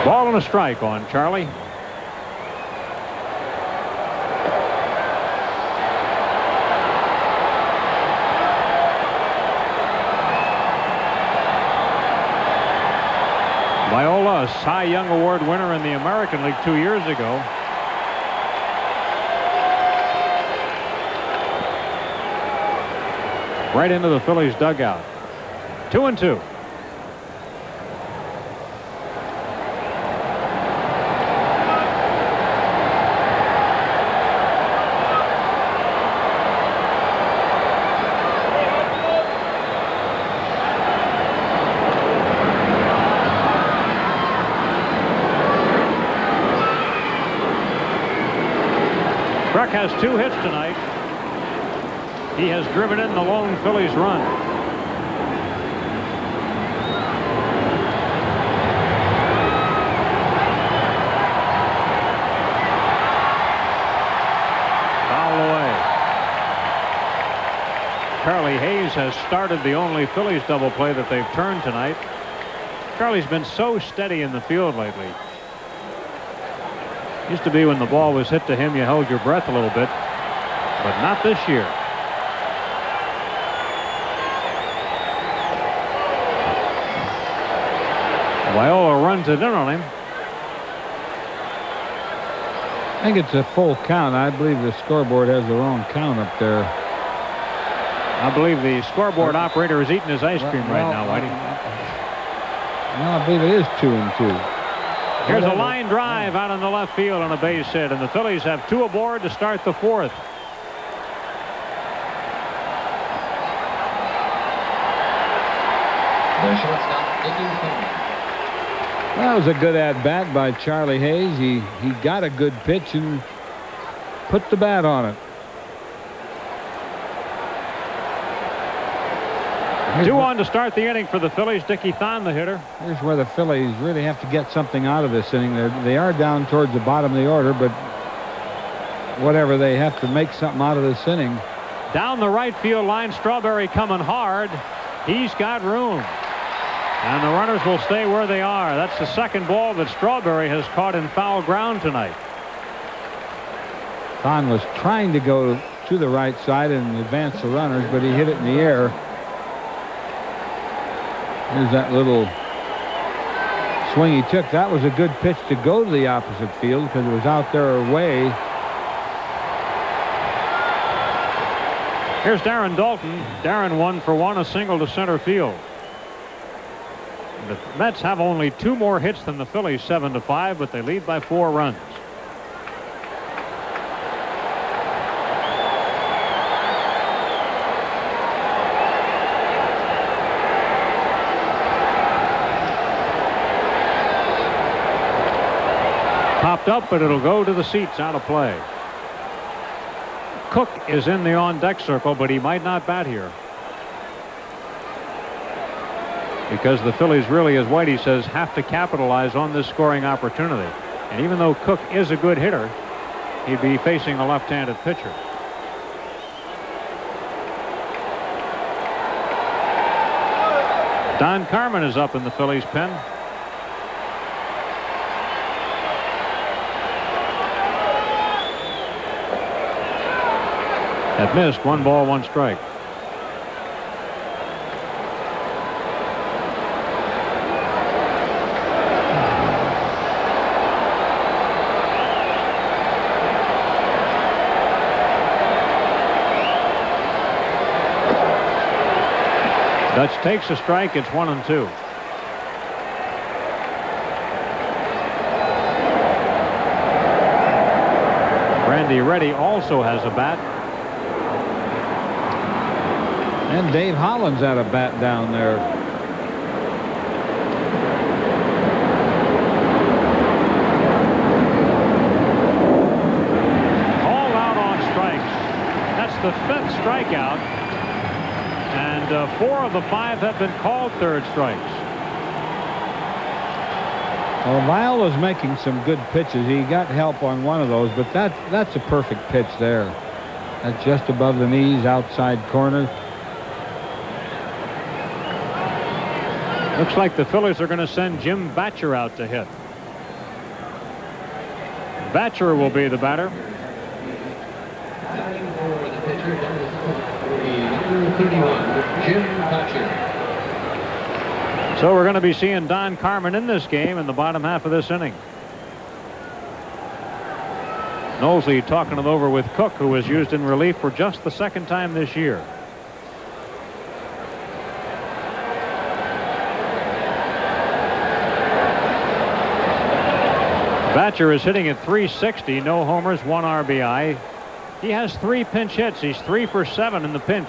Ball and a strike on Charlie. Viola, a Cy Young Award winner in the American League 2 years ago. Right into the Phillies dugout. 2-2. Kruk has 2 hits tonight. He has driven in the lone Phillies run. Foul away. Charlie Hayes has started the only Phillies double play that they've turned tonight. Charlie's been so steady in the field lately. Used to be when the ball was hit to him, you held your breath a little bit, but not this year. Viola runs it in on him. I think it's a full count. I believe the scoreboard has the wrong count up there. I believe the scoreboard operator is eating his ice cream right now, Whitey. Well, I believe it is 2-2. Here's a line drive out in the left field on a base hit, and the Phillies have 2 aboard to start the 4th. The shortstop, Phenia. That was a good at-bat by Charlie Hayes. He got a good pitch and put the bat on it. 2 on to start the inning for the Phillies. Dickie Thon, the hitter. Here's where the Phillies really have to get something out of this inning. They are down towards the bottom of the order, but whatever, they have to make something out of this inning. Down the right field line, Strawberry coming hard. He's got room. And the runners will stay where they are. That's the second ball that Strawberry has caught in foul ground tonight. Thon was trying to go to the right side and advance the runners, but he hit it in the air. Here's that little swing he took. That was a good pitch to go to the opposite field because it was out there away. Here's Darren Dalton. Darren 1 for 1, a single to center field. The Mets have only 2 more hits than the Phillies, 7-5, but they lead by 4 runs. Popped up, but it'll go to the seats, out of play. Cook is in the on-deck circle, but he might not bat here, because the Phillies really, as Whitey says, have to capitalize on this scoring opportunity. And even though Cook is a good hitter, he'd be facing a left-handed pitcher. Don Carmen is up in the Phillies pen. That missed. 1 ball, 1 strike. Dutch takes a strike. It's 1-2. Randy Reddy also has a bat. And Dave Holland's at a bat down there. All out on strikes. That's the 5th strikeout. And 4 of the 5 have been called third strikes. Well, Viola's making some good pitches. He got help on one of those, but that's a perfect pitch there. That's just above the knees, outside corner. Looks like the Phillies are going to send Jim Batcher out to hit. Batcher will be the batter. The pitcher, number 31, Jim Batcher. So we're going to be seeing Don Carmen in this game in the bottom half of this inning. Knowsley talking it over with Cook, who was used in relief for just the 2nd time this year. Batcher is hitting at .360, no homers, 1 RBI. He has 3 pinch hits. He's 3 for 7 in the pinch.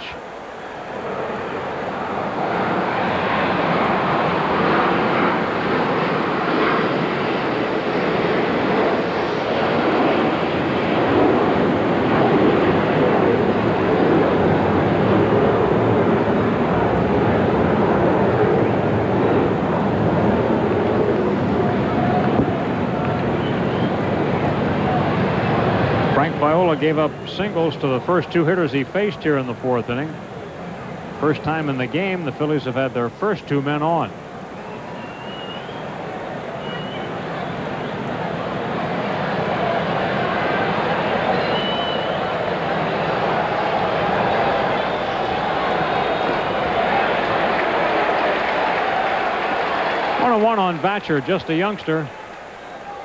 Viola gave up singles to the first 2 hitters he faced here in the 4th inning. First time in the game the Phillies have had their first 2 men on. One on Batcher, just a youngster.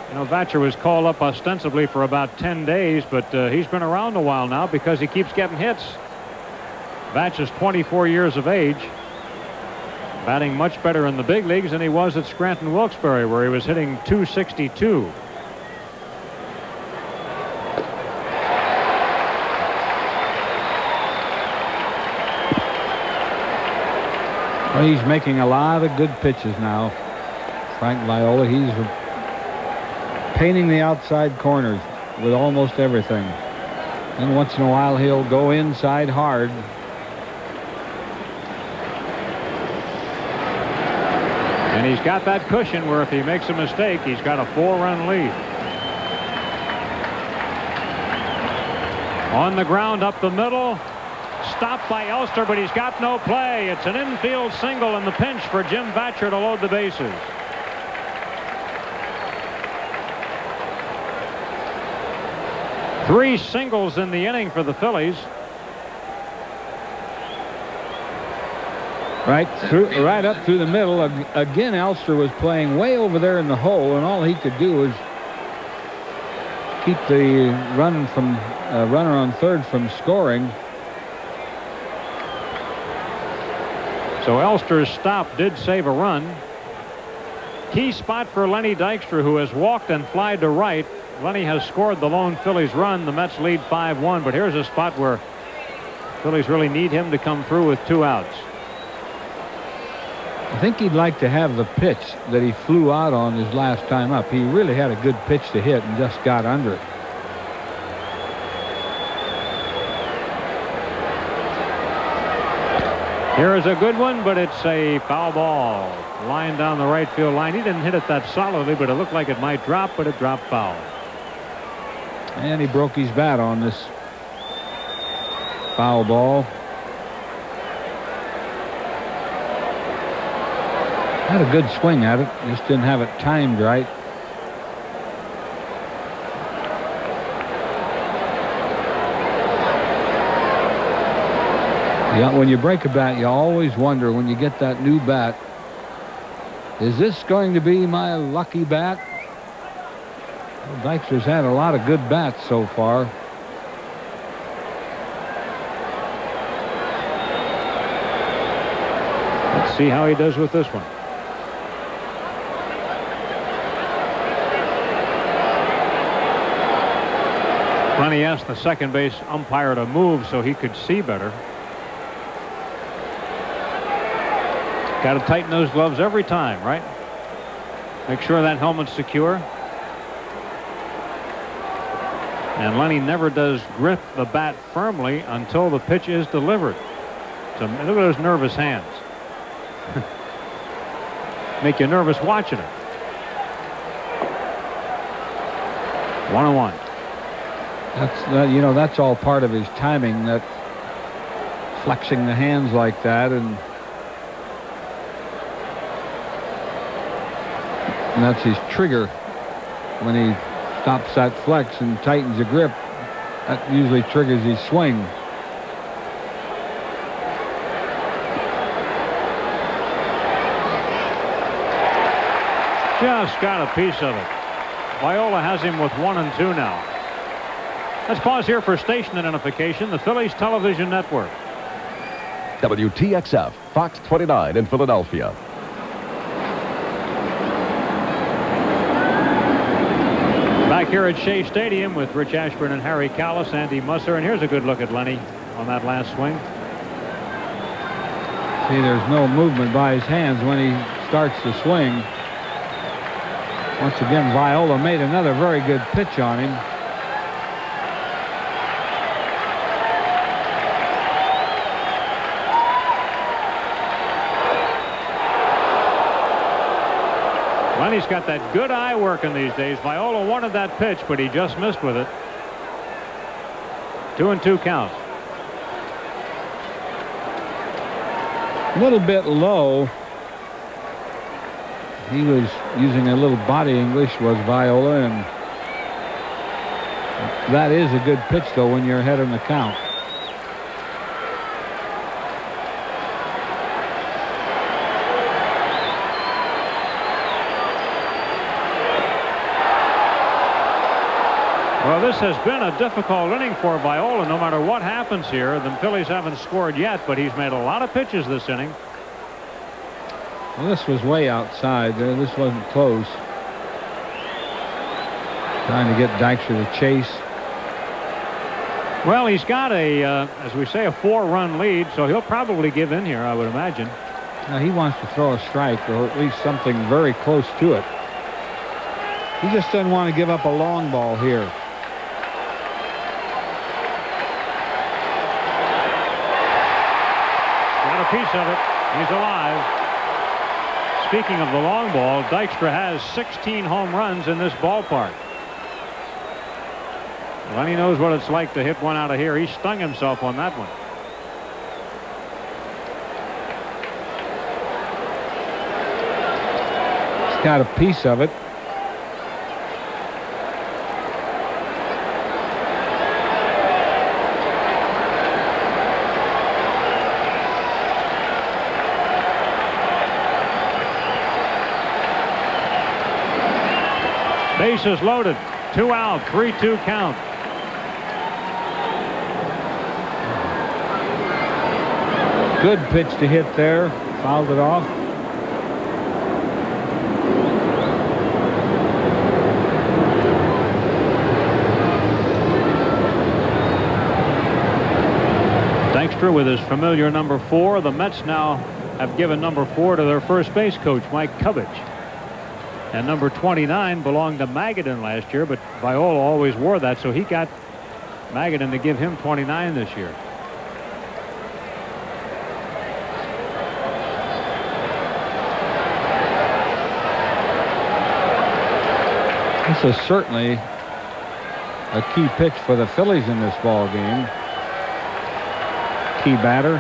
You know, Batcher was called up ostensibly for about 10 days, but he's been around a while now because he keeps getting hits. Batcher's 24 years of age, batting much better in the big leagues than he was at Scranton Wilkes-Barre, where he was hitting .262. Well, he's making a lot of good pitches now, Frank Viola. He's painting the outside corners with almost everything. And once in a while he'll go inside hard. And he's got that cushion where if he makes a mistake, he's got a 4-run lead. On the ground up the middle. Stopped by Elster, but he's got no play. It's an infield single in the pinch for Jim Batcher to load the bases. Three singles in the inning for the Phillies. Right up through the middle. Again, Elster was playing way over there in the hole, and all he could do was keep the runner on third from scoring. So Elster's stop did save a run. Key spot for Lenny Dykstra, who has walked and flied to right. Lenny has scored the lone Phillies run. The Mets lead 5-1, but here's a spot where Phillies really need him to come through with 2 outs. I think he'd like to have the pitch that he flew out on his last time up. He really had a good pitch to hit and just got under it. Here is a good one, but it's a foul ball. Line down the right field line. He didn't hit it that solidly, but it looked like it might drop, but it dropped foul. And he broke his bat on this foul ball. Had a good swing at it, just didn't have it timed right. Yeah, when you break a bat, you always wonder when you get that new bat, is this going to be my lucky bat? Well, Dykstra's had a lot of good bats so far. Let's see how he does with this one. Lenny asked the second base umpire to move so he could see better. Got to tighten those gloves every time, right? Make sure that helmet's secure. And Lenny never does grip the bat firmly until the pitch is delivered. So look at those nervous hands. Make you nervous watching it. 1-1. That's all part of his timing, that flexing the hands like that, and that's his trigger. When he stops that flex and tightens the grip, that usually triggers his swing. Just got a piece of it. Viola has him with 1 and 2 now. Let's pause here for station identification. The Phillies Television Network. WTXF Fox 29 in Philadelphia. Back here at Shea Stadium with Rich Ashburn and Harry Callis, Andy Musser, and here's a good look at Lenny on that last swing. See, there's no movement by his hands when he starts to swing. Once again, Viola made another very good pitch on him. Lenny's got that good eye working these days. Viola wanted that pitch, but he just missed with it. 2-2 count. A little bit low. He was using a little body English, was Viola, and that is a good pitch, though, when you're ahead in the count. Well, this has been a difficult inning for Viola. No matter what happens here, the Phillies haven't scored yet, but he's made a lot of pitches this inning. Well, this was way outside. This wasn't close. Trying to get Dykstra to chase. Well, he's got a, as we say, a 4-run lead, so he'll probably give in here, I would imagine. Now, he wants to throw a strike, or at least something very close to it. He just doesn't want to give up a long ball here. Got a piece of it. He's alive. Speaking of the long ball, Dykstra has 16 home runs in this ballpark. Lenny knows what it's like to hit one out of here. He stung himself on that one. He's got a piece of it. Bases loaded. 2 out. 3-2 count. Good pitch to hit there. Fouled it off. Dykstra with his familiar number 4. The Mets now have given number 4 to their first base coach, Mike Cubbage. And number 29 belonged to Magadan last year, but Viola always wore that, so he got Magadan to give him 29 this year. This is certainly a key pitch for the Phillies in this ball game. Key batter.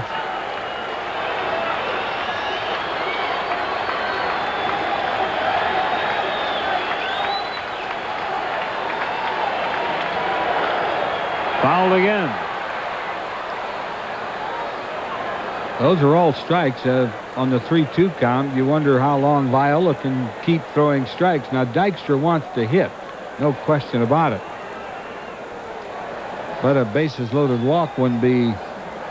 Fouled again. Those are all strikes on the 3-2 count. You wonder how long Viola can keep throwing strikes. Now, Dykstra wants to hit, no question about it. But a bases loaded walk wouldn't be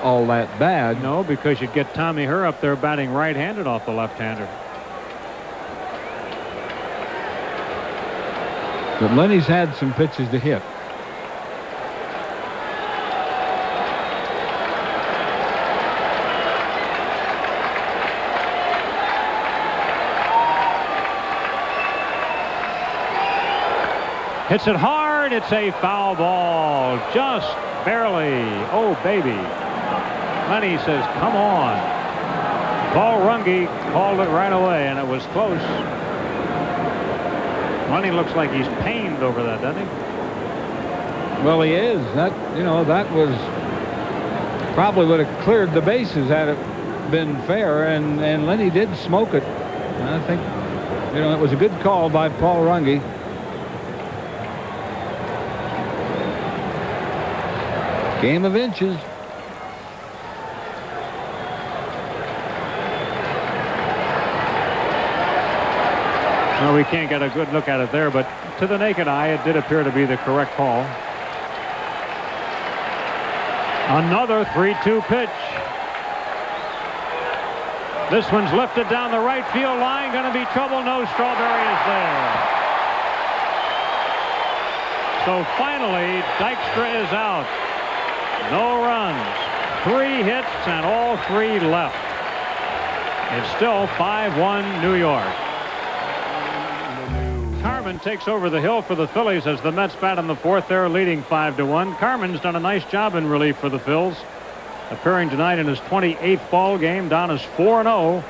all that bad. No, because you'd get Tommy Herr up there batting right-handed off the left-hander. But Lenny's had some pitches to hit. Hits it hard. It's a foul ball. Just barely. Oh, baby. Lenny says, come on. Paul Runge called it right away, and it was close. Lenny looks like he's pained over that, doesn't he? Well, he is. That was probably would have cleared the bases had it been fair, and Lenny did smoke it. And I think, it was a good call by Paul Runge. Game of inches. Well, we can't get a good look at it there, but to the naked eye, it did appear to be the correct call. Another 3-2 pitch. This one's lifted down the right field line. Going to be trouble. No, Strawberry is there. So finally, Dykstra is out. No runs, 3 hits, and all 3 left. It's still 5-1 New York. Carmen takes over the hill for the Phillies as the Mets bat in the 4th. They're leading 5-1. Carmen's done a nice job in relief for the Phils, appearing tonight in his 28th ball game. Down is 4-0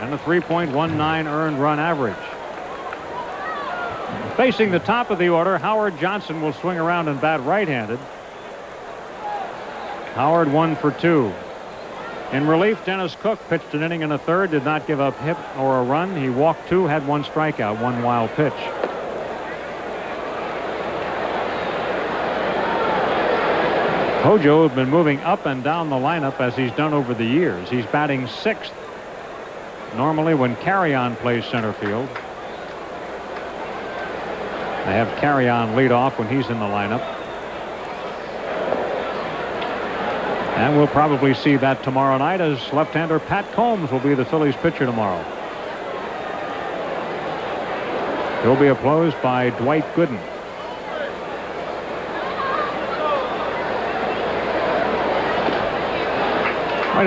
and a 3.19 earned run average. Facing the top of the order, Howard Johnson will swing around and bat right-handed. Howard 1 for 2. In relief, Dennis Cook pitched an inning and a third, did not give up a hit or a run. He walked 2, had 1 strikeout, 1 wild pitch. Hojo has been moving up and down the lineup as he's done over the years. He's batting 6th normally when Carrion plays center field. They have Carrion lead off when he's in the lineup. And we'll probably see that tomorrow night as left-hander Pat Combs will be the Phillies pitcher tomorrow. He'll be opposed by Dwight Gooden.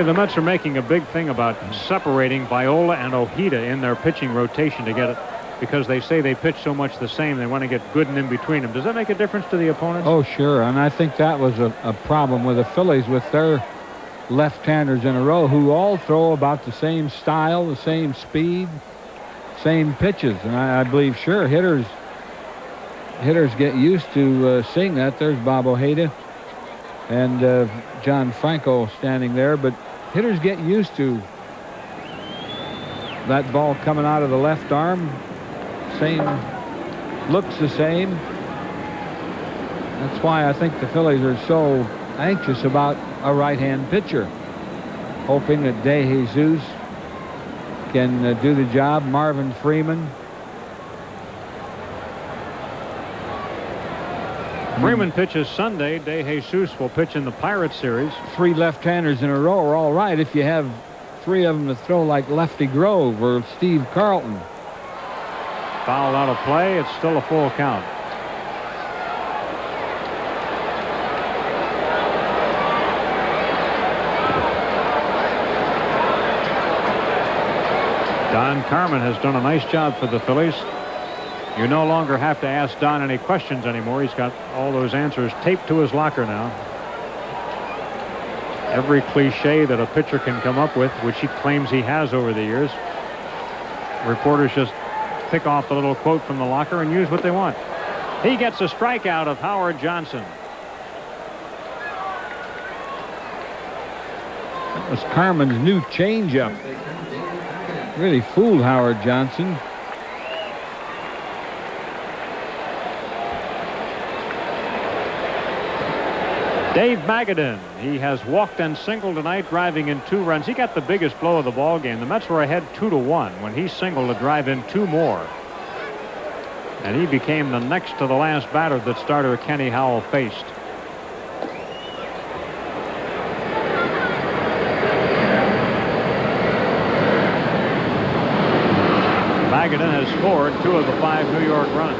The Mets are making a big thing about separating Viola and Ojeda in their pitching rotation to get it, because they say they pitch so much the same. They want to get Gooden in between them. Does that make a difference to the opponents? Oh, sure. And I think that was a problem with the Phillies with their left-handers in a row who all throw about the same style, the same speed, same pitches. And I believe, sure, hitters get used to seeing that. There's Bob Ojeda and John Franco standing there. But hitters get used to that ball coming out of the left arm. Same, looks the same. That's why I think the Phillies are so anxious about a right-hand pitcher, hoping that De Jesus can do the job. Marvin Freeman. Freeman pitches Sunday. De Jesus will pitch in the Pirates series. 3 left-handers in a row are all right if you have 3 of them to throw like Lefty Grove or Steve Carlton. Fouled out of play. It's still a full count. Don Carmen has done a nice job for the Phillies. You no longer have to ask Don any questions anymore. He's got all those answers taped to his locker now. Every cliche that a pitcher can come up with, which he claims he has over the years, reporters just pick off the little quote from the locker and use what they want. He gets a strikeout of Howard Johnson. That was Carmen's new changeup. Really fooled Howard Johnson. Dave Magadan, he has walked and singled tonight, driving in 2 runs. He got the biggest blow of the ball game. The Mets were ahead 2-1 when he singled to drive in 2 more. And he became the next to the last batter that starter Kenny Howell faced. Magadan has scored 2 of the 5 New York runs.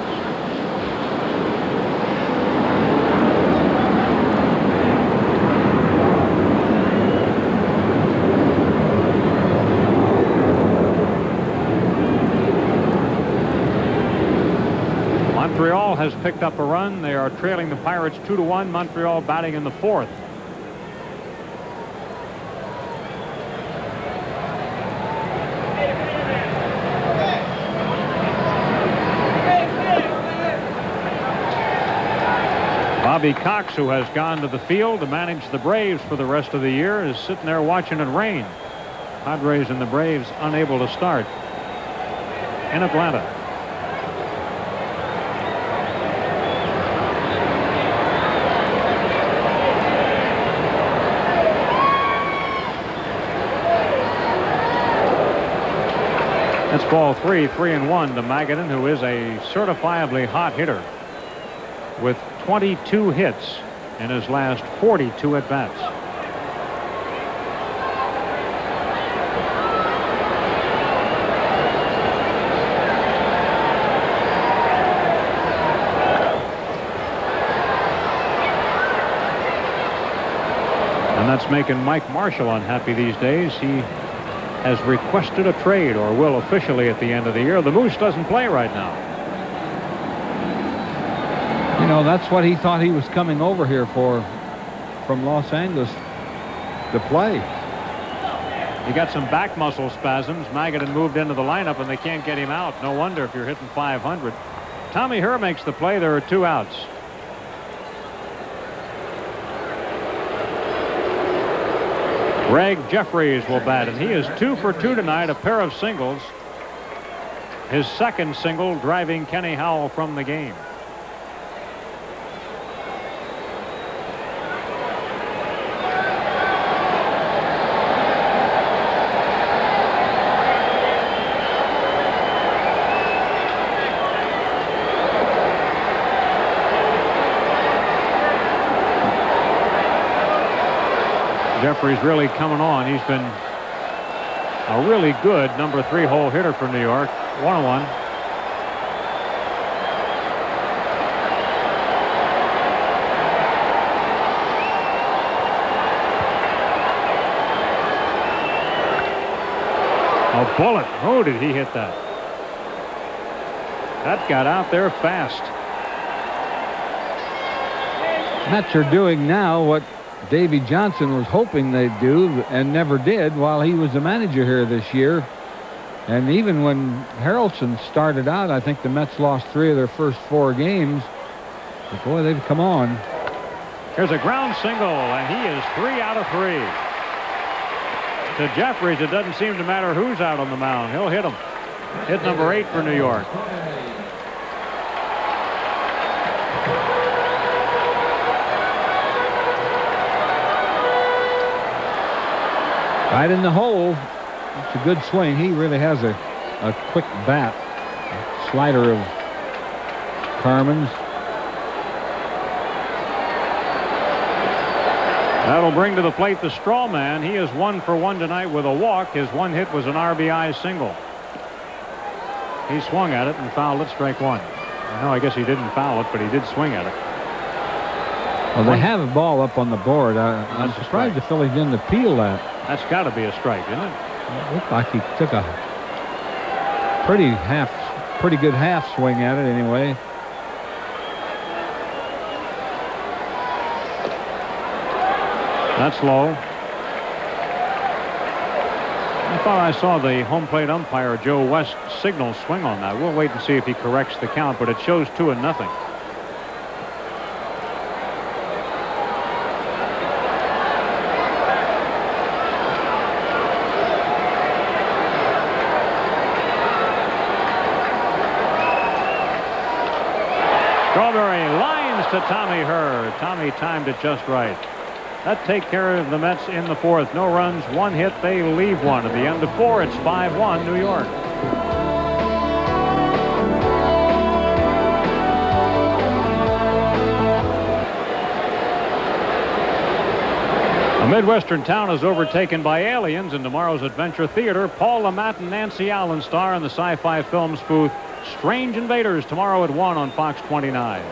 Montreal has picked up a run. They are trailing the Pirates 2-1. Montreal batting in the 4th. Bobby Cox, who has gone to the field to manage the Braves for the rest of the year, is sitting there watching it rain. Padres and the Braves unable to start in Atlanta. That's ball 3, 3-1 to Magadan, who is a certifiably hot hitter with 22 hits in his last 42 at-bats. And that's making Mike Marshall unhappy these days. He has requested a trade, or will officially at the end of the year. The Moose doesn't play right now. You know, that's what he thought he was coming over here for, from Los Angeles to play. He got some back muscle spasms. Magadan moved into the lineup and they can't get him out. No wonder if you're hitting 500. Tommy Herr makes the play. There are 2 outs. Greg Jeffries will bat, and he is 2 for 2 tonight, a pair of singles. His second single driving Kenny Howell from the game. Jeffries really coming on. He's been a really good number 3 hole hitter for New York. 1-1. A bullet. Oh, did he hit that? That got out there fast. Mets are doing now what Davey Johnson was hoping they'd do and never did while he was the manager here this year. And even when Harrelson started out, I think the Mets lost 3 of their first 4 games. But boy, they've come on. Here's a ground single, and he is 3 out of 3. To Jeffries, it doesn't seem to matter who's out on the mound. He'll hit him. Hit number 8 for New York. Right in the hole. It's a good swing. He really has a quick bat. A slider of Carmen's. That'll bring to the plate the straw man. He is 1 for 1 tonight with a walk. His 1 hit was an RBI single. He swung at it and fouled it, strike 1. No, I guess he didn't foul it, but he did swing at it. Well, they have a ball up on the board. I'm surprised the Phillies didn't appeal that. That's got to be a strike, isn't it? It looked like he took a pretty good half swing at it anyway. That's low. I thought I saw the home plate umpire Joe West signal swing on that. We'll wait and see if he corrects the count, but it shows 2-0. Strawberry lines to Tommy Herr. Tommy timed it just right. That take care of the Mets in the fourth. No runs, one hit. They leave one. At the end of 4, it's 5-1 New York. A Midwestern town is overtaken by aliens in tomorrow's Adventure Theater. Paul LeMat and Nancy Allen star in the Sci-Fi film spoof Strange Invaders tomorrow at 1 on Fox 29.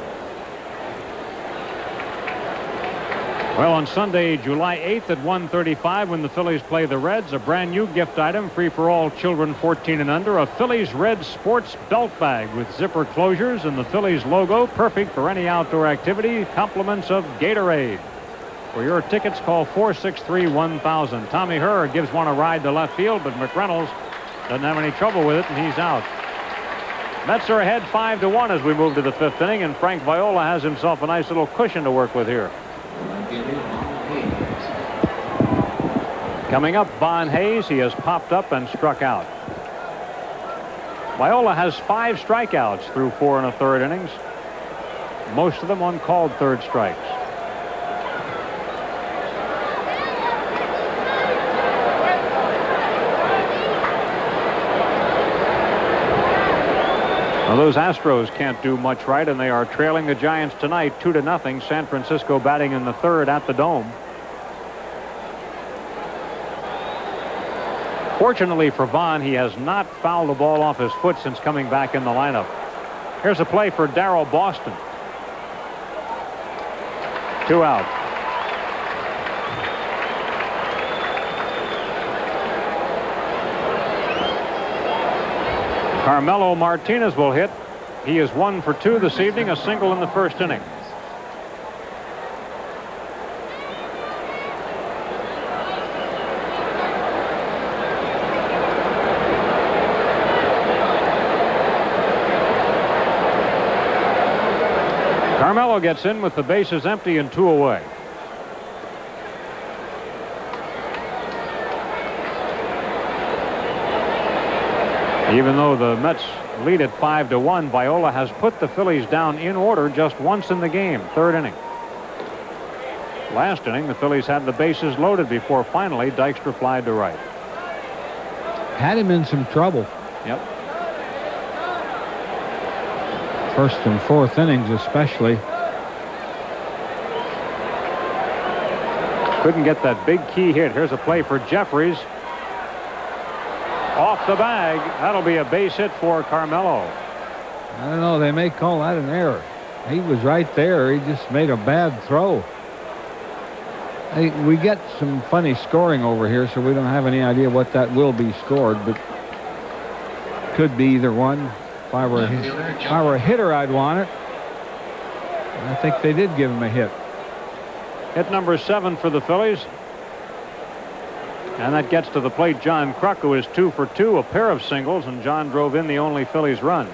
Well, on Sunday, July 8th at 1:35, when the Phillies play the Reds, a brand new gift item free for all children 14 and under, a Phillies Red Sports belt bag with zipper closures and the Phillies logo, perfect for any outdoor activity, compliments of Gatorade. For your tickets, call 463-1000. Tommy Herr gives one a ride to left field, but McReynolds doesn't have any trouble with it, and he's out. Mets are ahead 5-1 as we move to the 5th inning, and Frank Viola has himself a nice little cushion to work with here. Coming up, Von Hayes. He has popped up and struck out. Viola has 5 strikeouts through 4 1/3 innings, most of them on called third strikes. Well, those Astros can't do much right, and they are trailing the Giants tonight 2-0. San Francisco batting in the 3rd at the Dome. Fortunately for Vaughn, he has not fouled the ball off his foot since coming back in the lineup. Here's a play for Darrell Boston. 2 out. Carmelo Martinez will hit. He is 1 for 2 this evening, a single in the 1st inning. Carmelo gets in with the bases empty and 2 away. Even though the Mets lead at 5-1, Viola has put the Phillies down in order just once in the game, 3rd inning. Last inning, the Phillies had the bases loaded before finally Dykstra flied to right. Had him in some trouble. Yep. 1st and 4th innings especially. Couldn't get that big key hit. Here's a play for Jeffries. Off the bag. That'll be a base hit for Carmelo. I don't know. They may call that an error. He was right there. He just made a bad throw. We get some funny scoring over here, so we don't have any idea what that will be scored, but could be either one. If I were a hitter, I'd want it. And I think they did give him a hit. Hit number 7 for the Phillies. And that gets to the plate John Kruk, who is 2 for 2, a pair of singles, and John drove in the only Phillies run.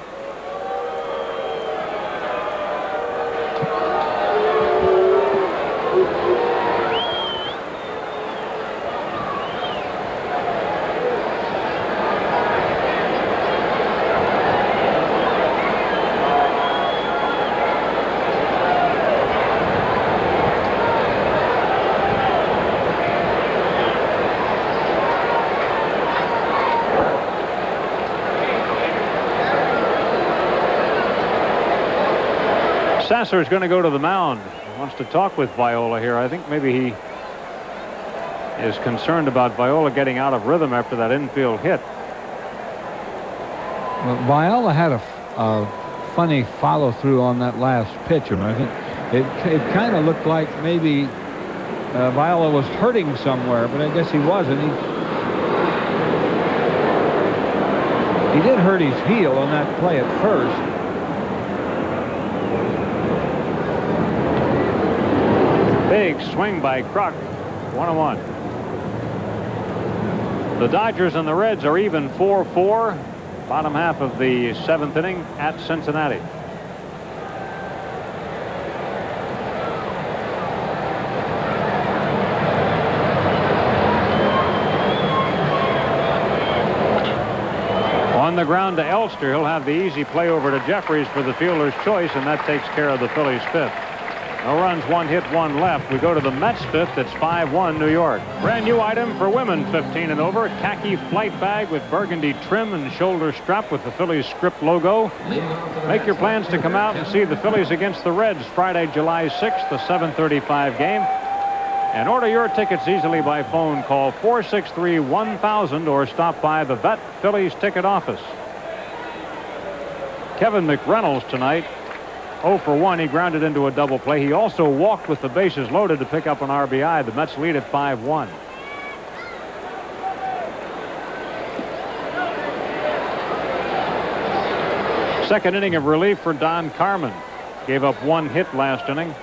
Sasser is going to go to the mound. He wants to talk with Viola here. I think maybe he is concerned about Viola getting out of rhythm after that infield hit. Well, Viola had a funny follow-through on that last pitch, and I think it kind of looked like maybe Viola was hurting somewhere, but I guess he wasn't. He did hurt his heel on that play at first. Big swing by Kruk. 1-1. The Dodgers and the Reds are even 4-4. Bottom half of the 7th inning at Cincinnati. On the ground to Elster. He'll have the easy play over to Jeffries for the fielder's choice, and that takes care of the Phillies' 5th. No runs, 1 hit, 1 left. We go to the Mets 5th. It's 5-1 New York. Brand new item for women 15 and over. Khaki flight bag with burgundy trim and shoulder strap with the Phillies script logo. Make your plans to come out and see the Phillies against the Reds Friday, July 6th, the 7:35 game. And order your tickets easily by phone. Call 463-1000 or stop by the Vet Phillies ticket office. Kevin McReynolds tonight, 0 for 1. He grounded into a double play. He also walked with the bases loaded to pick up an RBI. The Mets lead at 5-1. Second inning of relief for Don Carmen. Gave up 1 hit last inning.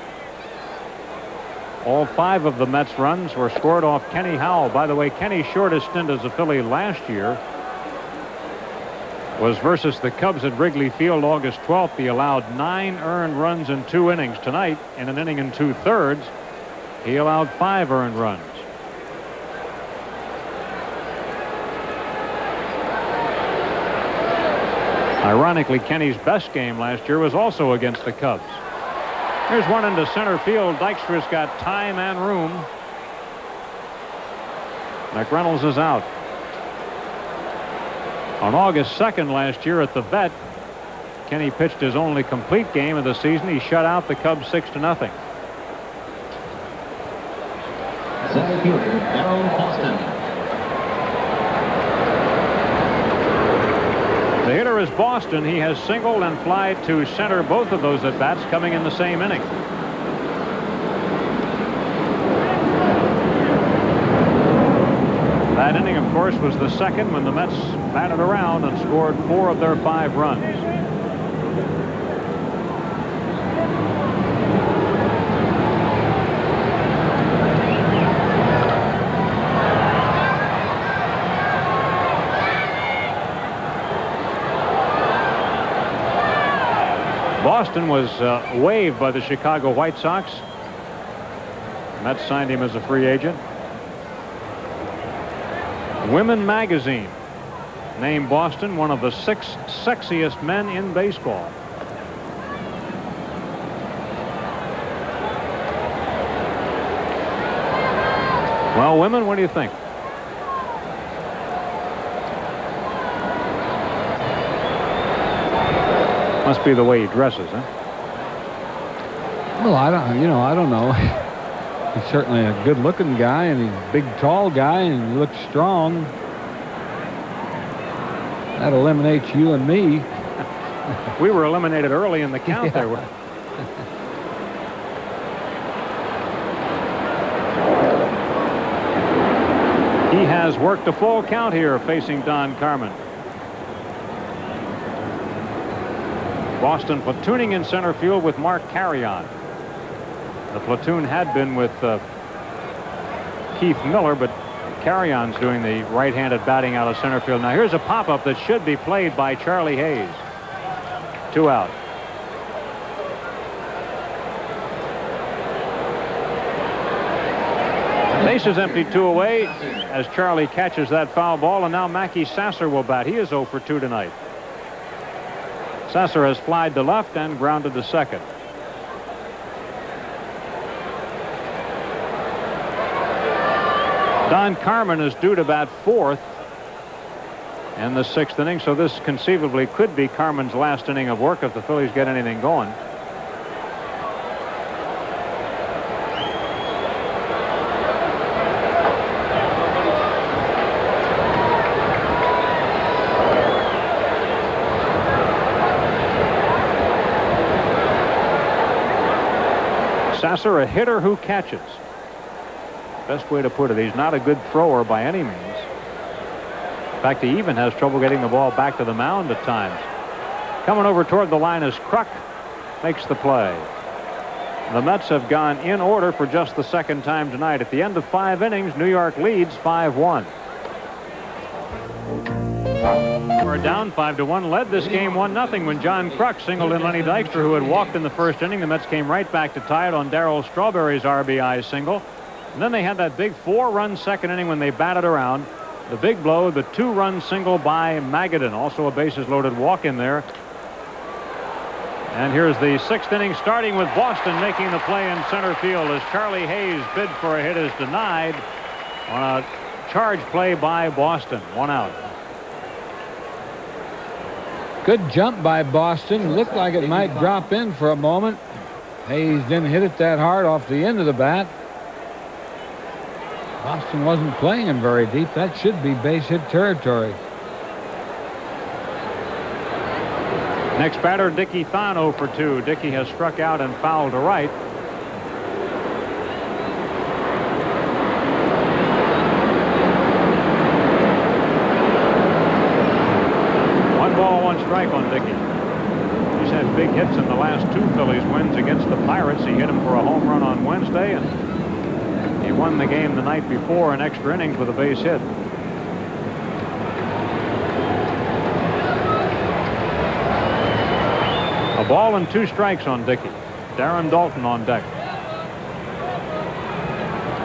All 5 of the Mets runs were scored off Kenny Howell. By the way, Kenny's shortest stint as a Philly last year was versus the Cubs at Wrigley Field August 12th. He allowed 9 earned runs in 2 innings. Tonight, in an inning and 2/3, he allowed 5 earned runs. Ironically, Kenny's best game last year was also against the Cubs. Here's one into center field. Dykstra's got time and room. McReynolds is out. On August 2nd last year at the Vet, Kenny pitched his only complete game of the season. He shut out the Cubs 6-0. Center fielder, Darrell Boston. The hitter is Boston. He has singled and flied to center both of those at-bats coming in the same inning. That inning, of course, was the second when the Mets batted around and scored 4 of their 5 runs. Boston was waived by the Chicago White Sox. Mets signed him as a free agent. Women magazine named Boston one of the 6 sexiest men in baseball. Well, women, what do you think? Must be the way he dresses, huh? Well, I don't know. He's certainly a good-looking guy, and he's a big, tall guy, and he looks strong. That eliminates you and me. We were eliminated early in the count there. He has worked a full count here facing Don Carmen. Boston platooning in center field with Mark Carrion. The platoon had been with Keith Miller, but Carrion's doing the right-handed batting out of center field. Now here's a pop-up that should be played by Charlie Hayes. 2 out. Base is empty, 2 away as Charlie catches that foul ball, and now Mackie Sasser will bat. He is 0 for 2 tonight. Sasser has flied to left and grounded to second. Don Carmen is due to bat 4th in the 6th inning, so this conceivably could be Carmen's last inning of work if the Phillies get anything going. Sasser, a hitter who catches. Best way to put it. He's not a good thrower by any means. In fact, he even has trouble getting the ball back to the mound at times. Coming over toward the line is Kruk. Makes the play. The Mets have gone in order for just the second time tonight. At the end of 5 innings, New York leads 5-1. We're down 5-1. Led this game 1-0 when John Kruk singled in Lenny Dykstra, who had walked in the first inning. The Mets came right back to tie it on Darryl Strawberry's RBI single. And then they had that big 4-run second inning when they batted around. The big blow, the 2-run single by Magadan. Also a bases-loaded walk in there. And here's the 6th inning, starting with Boston making the play in center field as Charlie Hayes' bid for a hit is denied on a charge play by Boston. 1 out. Good jump by Boston. Looked like it might drop in for a moment. Hayes didn't hit it that hard off the end of the bat. Boston wasn't playing him very deep. That should be base hit territory. Next batter, Dickie Thon 0 for 2. Dickie has struck out and fouled to right. One ball, one strike on Dickie. He's had big hits in the last 2 Phillies wins against the Pirates. He hit him for a home run on Wednesday, and he won the game the night before in extra innings with a base hit. A ball and 2 strikes on Dickie. Darren Daulton on deck.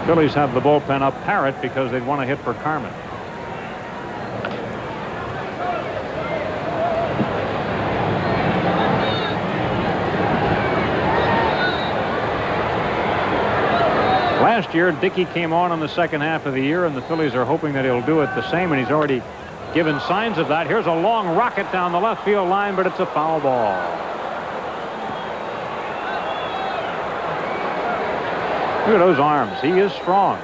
Phillies have the bullpen up Parrott because they'd want to hit for Carmen. Last year, Dickie came on in the second half of the year, and the Phillies are hoping that he'll do it the same, and he's already given signs of that. Here's a long rocket down the left field line, but it's a foul ball. Look at those arms. He is strong.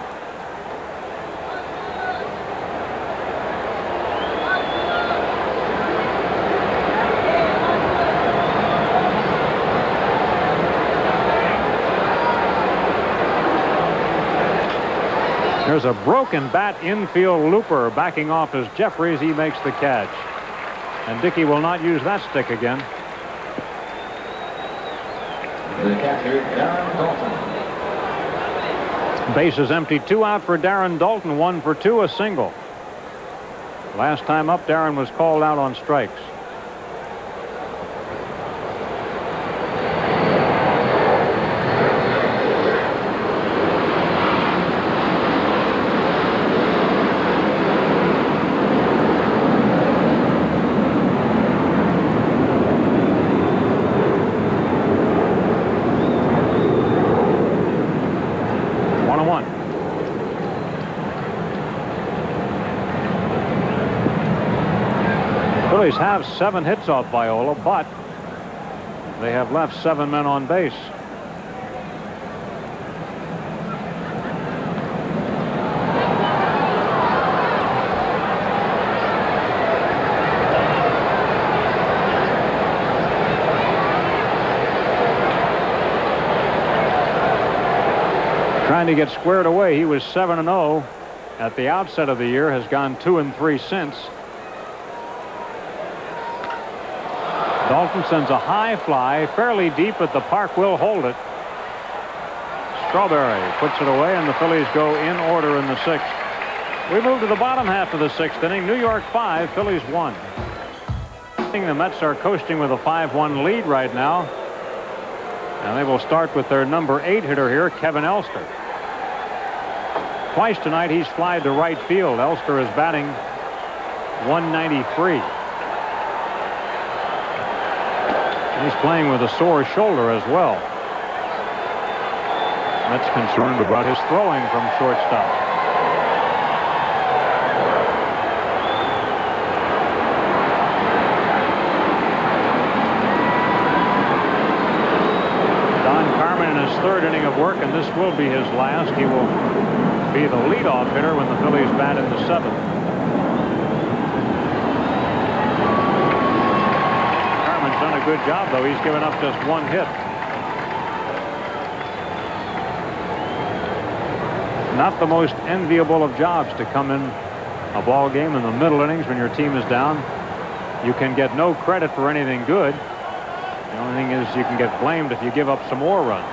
There's a broken bat infield looper backing off as Jeffries. He makes the catch. And Dickie will not use that stick again. The catcher, Darren Daulton. Base is empty. 2 out for Darren Daulton. 1 for 2, a single. Last time up, Darren was called out on strikes. Phillies have 7 hits off Viola, but they have left 7 men on base. Trying to get squared away. He was 7-0 at the outset of the year, has gone 2-3 since. Daulton sends a high fly fairly deep at the park. Will hold it. Strawberry puts it away, and the Phillies go in order in the 6th. We move to the bottom half of the 6th inning. New York 5, Phillies 1. The Mets are coasting with a 5-1 lead right now, and they will start with their number 8 hitter here, Kevin Elster. Twice tonight he's flied to right field. Elster is batting .193. He's playing with a sore shoulder as well. Mets concerned about his throwing from shortstop. Don Carmen in his 3rd inning of work, and this will be his last. He will be the leadoff hitter when the Phillies bat in the 7th. Done a good job, though. He's given up just 1 hit. Not the most enviable of jobs to come in a ball game in the middle innings when your team is down, you can get no credit for anything good. The only thing is you can get blamed if you give up some more runs.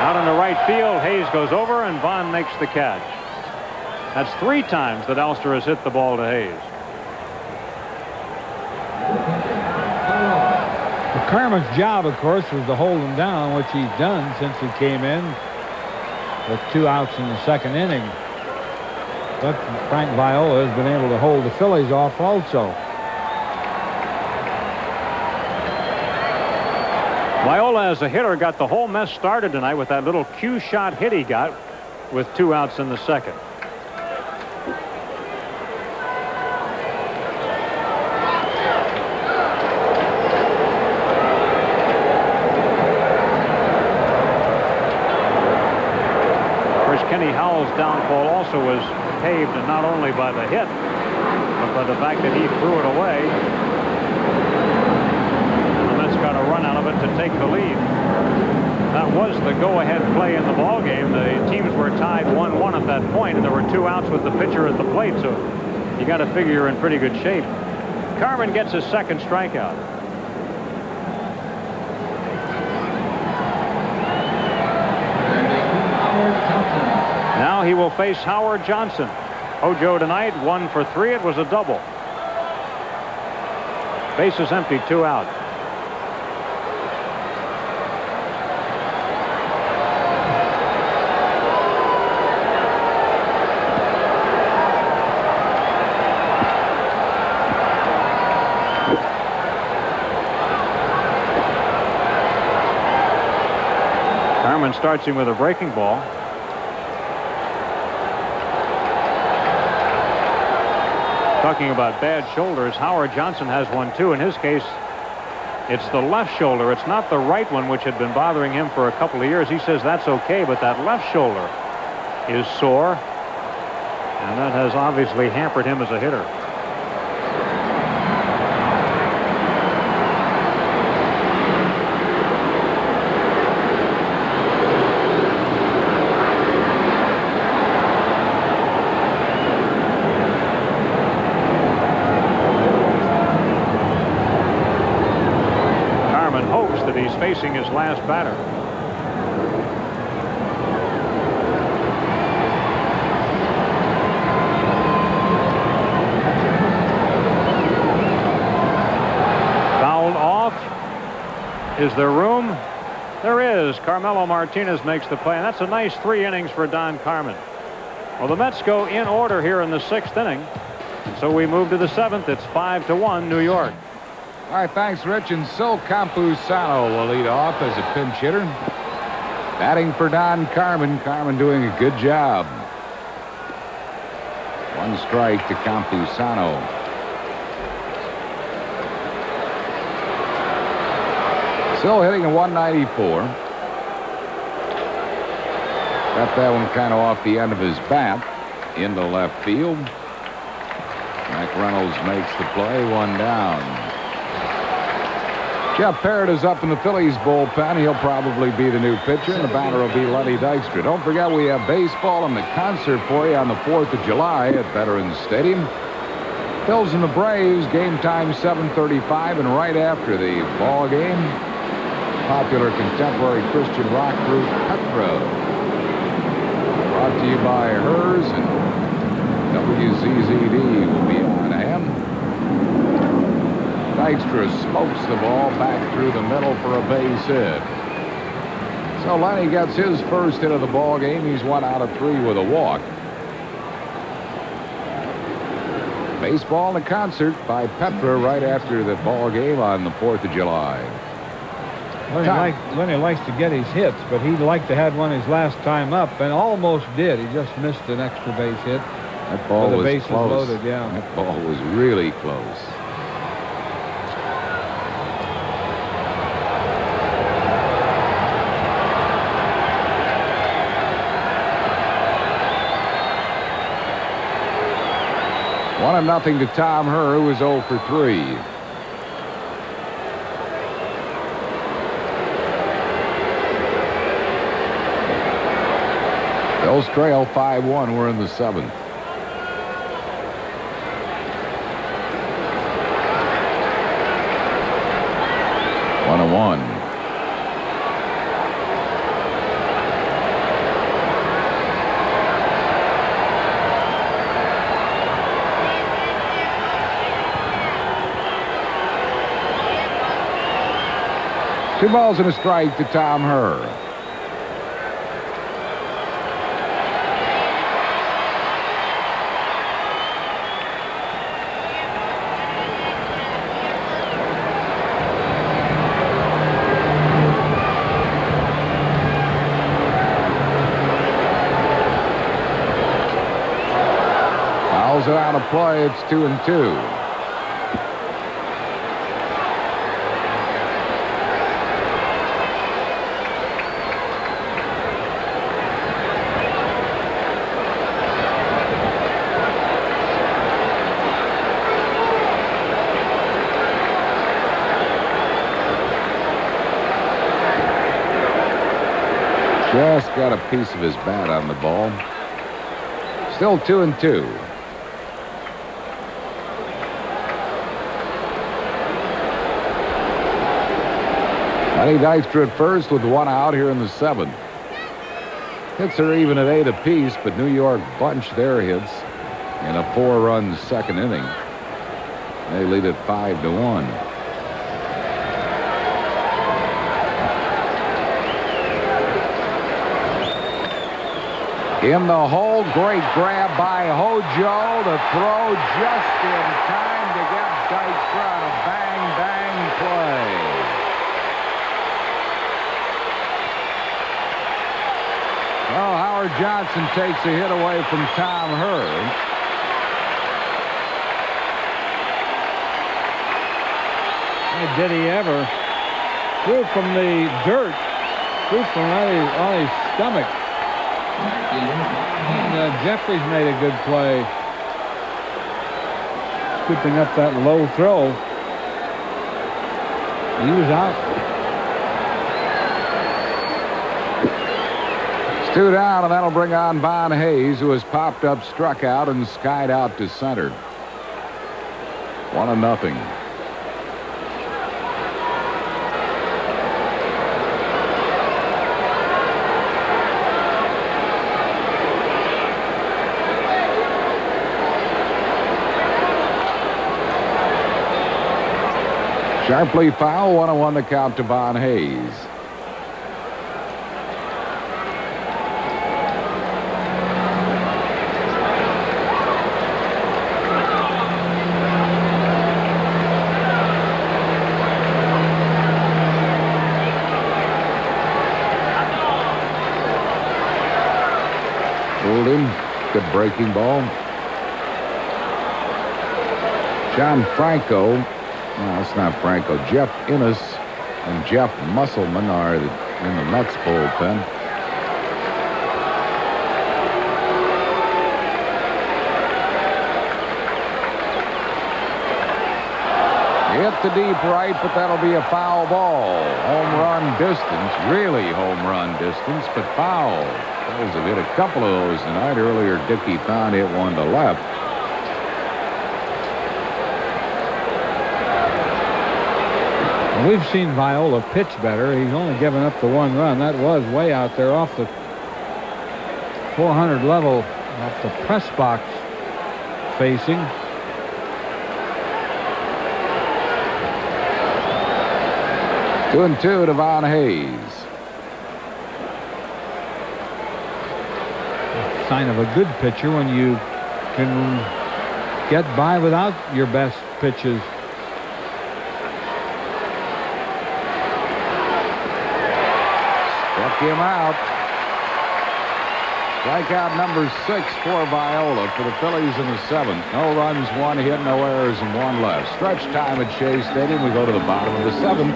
Out in the right field, Hayes goes over and Vaughn makes the catch. That's 3 times that Elster has hit the ball to Hayes. Well, Carmen's job, of course, was to hold him down, which he's done since he came in with 2 outs in the 2nd inning. But Frank Viola has been able to hold the Phillies off also. Viola, as a hitter, got the whole mess started tonight with that little cue shot hit he got with 2 outs in the 2nd. Kenny Howell's downfall also was paved not only by the hit, but by the fact that he threw it away. And the Mets got a run out of it to take the lead. That was the go-ahead play in the ball game. The teams were tied 1-1 at that point, and there were 2 outs with the pitcher at the plate, so you got to figure you're in pretty good shape. Carmen gets his 2nd strikeout. Now he will face Howard Johnson. Hojo tonight 1 for 3. It was a double. Bases empty, 2 out. Carmen starts him with a breaking ball. Talking about bad shoulders, Howard Johnson has one too. In his case, it's the left shoulder. It's not the right one, which had been bothering him for a couple of years. He says that's okay, but that left shoulder is sore, and that has obviously hampered him as a hitter. Facing his last batter. Fouled off. Is there room? There is. Carmelo Martinez makes the play, and that's a nice 3 innings for Don Carmen. Well, the Mets go in order here in the 6th inning, so we move to the 7th. It's 5-1 New York. All right, thanks, Rich. And Sil Campusano will lead off as a pinch hitter. Batting for Don Carmen. Carmen doing a good job. 1 strike to Campusano. Sil hitting a 194. Got that one kind of off the end of his bat into left field. Mike Reynolds makes the play. 1 down. Jeff Parrott is up in the Phillies bullpen. He'll probably be the new pitcher, and the batter will be Lenny Dykstra. Don't forget, we have baseball and the concert for you on the 4th of July at Veterans Stadium. Phils and the Braves, game time 7:35, and right after the ball game, popular contemporary Christian rock group Petra. Brought to you by Hers, and WZZD will be on hand. Dykstra smokes the ball back through the middle for a base hit. So Lenny gets his first hit of the ball game. He's 1 out of 3 with a walk. Baseball and a concert by Petra right after the ball game on the 4th of July. Lenny likes to get his hits, but he'd like to have one his last time up, and almost did. He just missed an extra base hit. That ball was bases close. Loaded, yeah. That ball was really close. One of nothing to Tom Herr, who was 0 for 3. Phil's trail 5-1. We're in the 7th. One and one. Two balls and a strike to Tom Herr. Fouls it out of play. It's 2-2. Just got a piece of his bat on the ball. Still 2-2. Lenny Dykstra at first with one out here in the 7th. Hits are even at 8 apiece, but New York bunched their hits in a 4-run second inning. They lead it 5-1. In the hole, great grab by Hojo. The throw just in time to get Dykstra on a bang play. Well, Howard Johnson takes a hit away from Tom Herr. Hey, did he ever? Threw from the dirt. Threw from on his stomach. And Jeffries made a good play. Scooping up that low throw. He was out. It's 2 down, and that'll bring on Von Hayes, who has popped up, struck out, and skied out to center. 1-0. Sharply foul, 1-1 the count to Von Hayes. Fooled him. Good breaking ball. John Franco. No, it's not Franco. Jeff Innis and Jeff Musselman are in the Mets bullpen. Hit the deep right, but that'll be a foul ball. Home run distance, really home run distance, but foul. Phillies have hit a couple of those tonight. Earlier, Dickie Thon hit one to left. We've seen Viola pitch better. He's only given up the 1 run. That was way out there off the 400 level, off the press box facing. Two and two to Von Hayes. Sign of a good pitcher when you can get by without your best pitches. Struck him out. Strikeout number 6 for Viola for the Phillies in the 7th. No runs, 1 hit, no errors, and 1 left. Stretch time at Shea Stadium. We go to the bottom of the 7th.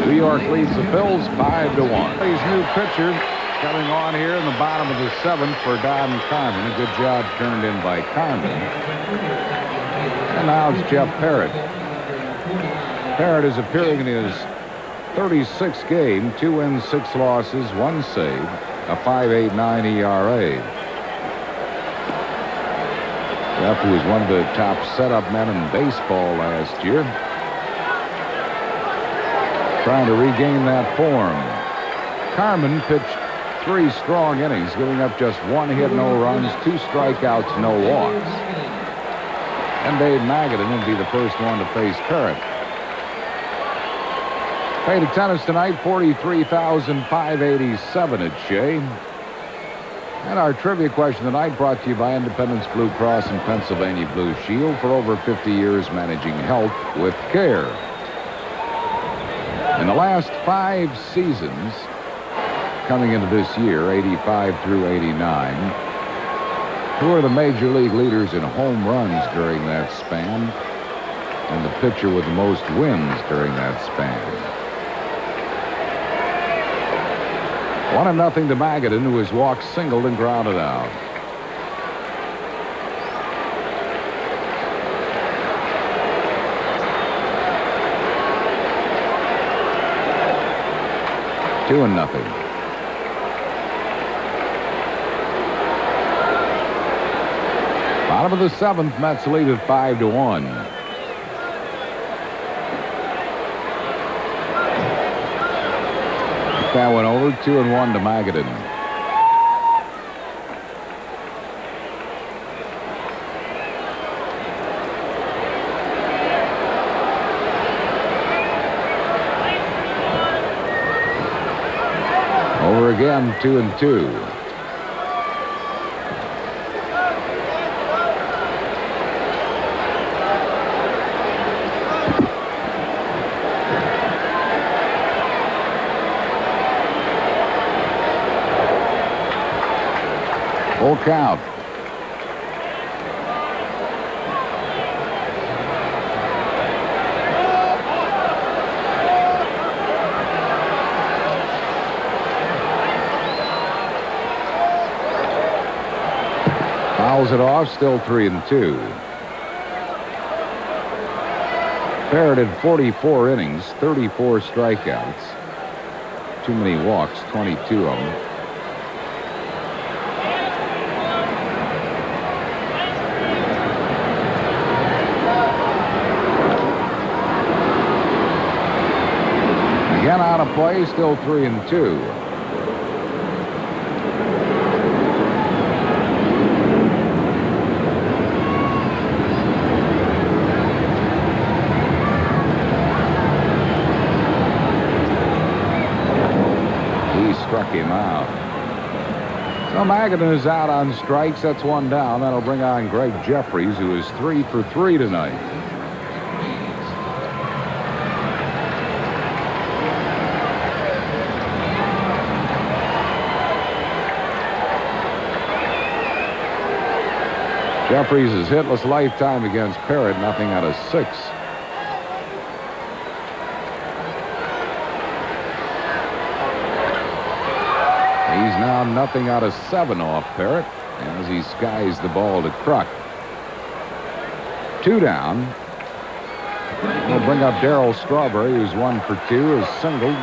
New York leads the Phils 5-1. Phillies' new pitcher coming on here in the bottom of the 7th for Don Carmen. A good job turned in by Carmen. And now it's Jeff Parrott. Parrott is appearing in his 36th game, 2 wins, 6 losses, 1 save, a 5.89 ERA. Jeff, who was one of the top setup men in baseball last year, trying to regain that form. Carmen pitched 3 strong innings, giving up just 1 hit, no runs, 2 strikeouts, no walks. And Dave Magadan would be the first one to face Parrott. Paid attendance tonight, 43,587 at Shea. And our trivia question tonight brought to you by Independence Blue Cross and Pennsylvania Blue Shield, for over 50 years managing health with care. In the last 5 seasons, coming into this year, 85 through 89, who are the major league leaders in home runs during that span, and the pitcher with the most wins during that span? 1-0 to Magadan, who has walked, singled, and grounded out. Two and nothing. Bottom of the 7th, Mets lead at 5-1. That one over, 2-1 to Magadan. Over again, 2-2. Full count. Fouls it off, still 3-2. Parrott had 44 innings, 34 strikeouts. Too many walks, 22 of them. Again out of play, still 3-2. He struck him out. So Magadan is out on strikes. That's 1 down. That'll bring on Greg Jeffries, who is 3 for 3 tonight. Jeffries' is hitless lifetime against Parrott, nothing out of 6. He's now nothing out of 7 off Parrott as he skies the ball to Kruk. 2 down. We'll bring up Darryl Strawberry, who's 1 for 2, is singled,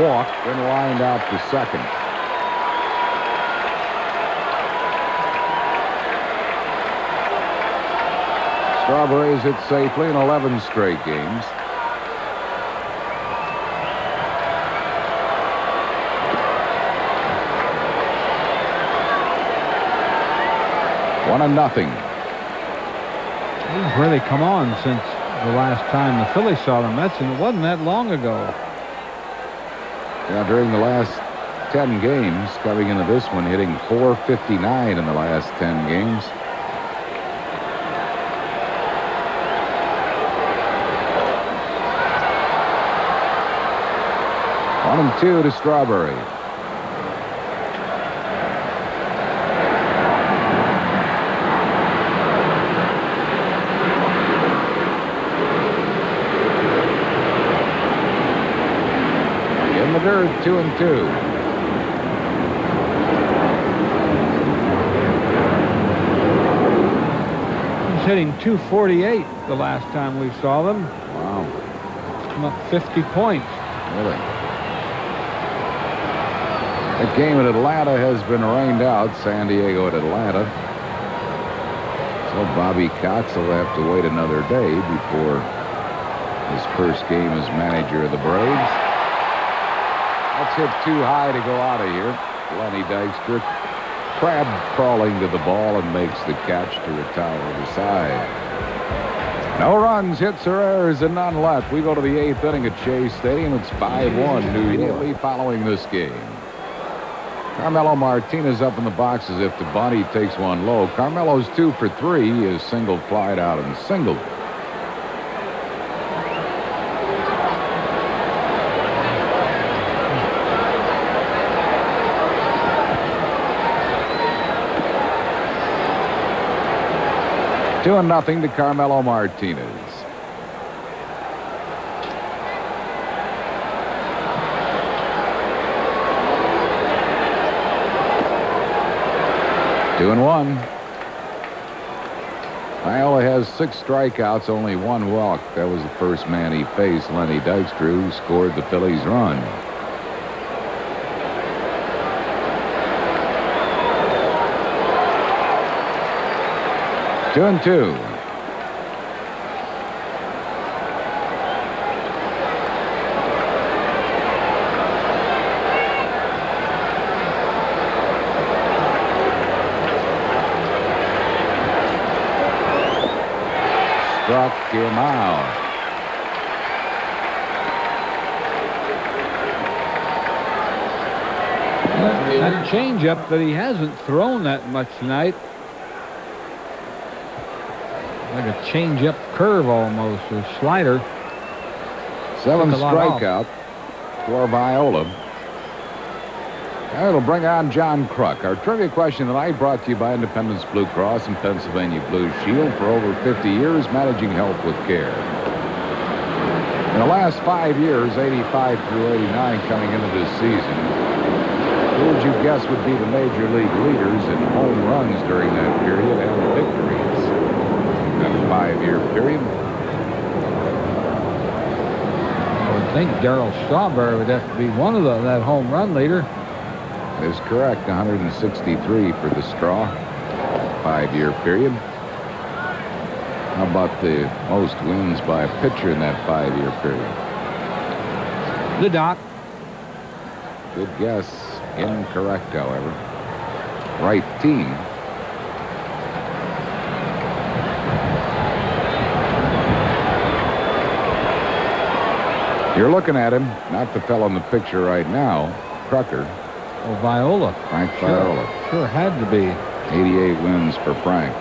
walked, and lined out to second. Strawberry has hit safely in 11 straight games. One and nothing. This has really come on since the last time the Phillies saw the Mets, and it wasn't that long ago. Yeah, during the last 10 games, coming into this one, hitting .459 in the last 10 games. One and 2 to Strawberry. In the dirt, 2 and 2. He's hitting .248 the last time we saw them. Wow. I'm up 50 points. Really? The game in Atlanta has been rained out. San Diego at Atlanta. So Bobby Cox will have to wait another day before his first game as manager of the Braves. That's hit too high to go out of here. Lenny Dykstra crab crawling to the ball and makes the catch to retire the side. No runs, hits, or errors, and none left. We go to the 8th inning at Shea Stadium. It's 5-1 immediately following this game. Carmelo Martinez up in the box as if to bunt. He takes one low. Carmelo's 2 for 3. He is singled, flied out, and singled. Two and nothing to Carmelo Martinez. Two and one. Viola has 6 strikeouts, only 1 walk. That was the first man he faced, Lenny Dykstra, who scored the Phillies run. Two and two. Struck him out. That changeup that he hasn't thrown that much tonight. Like a change-up curve almost, or slider. 7 strikeout for Viola. It'll bring on John Kruk. Our trivia question tonight brought to you by Independence Blue Cross and Pennsylvania Blue Shield. For over 50 years, managing health with care. In the last 5 years, 85 through 89 coming into this season, who would you guess would be the major league leaders in home runs during that period and victories? That 5-year period. I would think Darryl Strawberry would have to be one of that home run leader. That is correct. 163 for the Straw. 5-year period. How about the most wins by a pitcher in that 5-year period? The Doc. Good guess. Incorrect, however. Right team. You're looking at him, not the fellow in the picture right now, Krucker. Oh, Viola. Frank Viola. Sure had to be. 88 wins for Frank.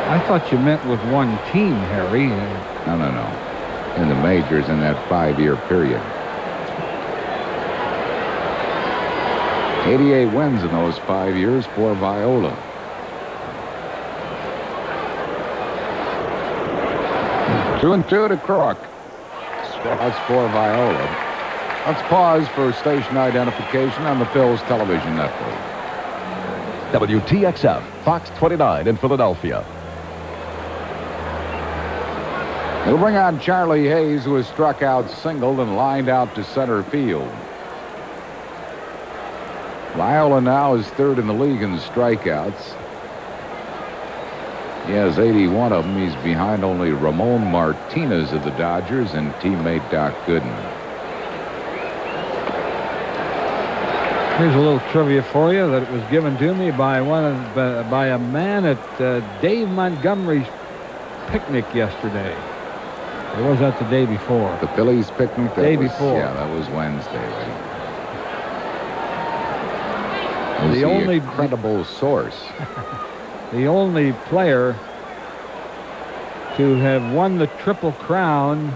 I thought you meant with one team, Harry. No. In the majors in that 5-year period. 88 wins in those 5 years for Viola. Two and two to Kruk. That's for Viola. Let's pause for station identification on the Phil's television network. WTXF Fox 29 in Philadelphia. It'll bring on Charlie Hayes, who has struck out, singled, and lined out to center field. Viola now is 3rd in the league in strikeouts. He has 81 of them. He's behind only Ramon Martinez of the Dodgers and teammate Doc Gooden. Here's a little trivia for you that was given to me by by a man at Dave Montgomery's picnic yesterday. Or was that the day before? The Phillies picnic? Day before. Yeah, that was Wednesday, right? The only credible source. The only player to have won the Triple Crown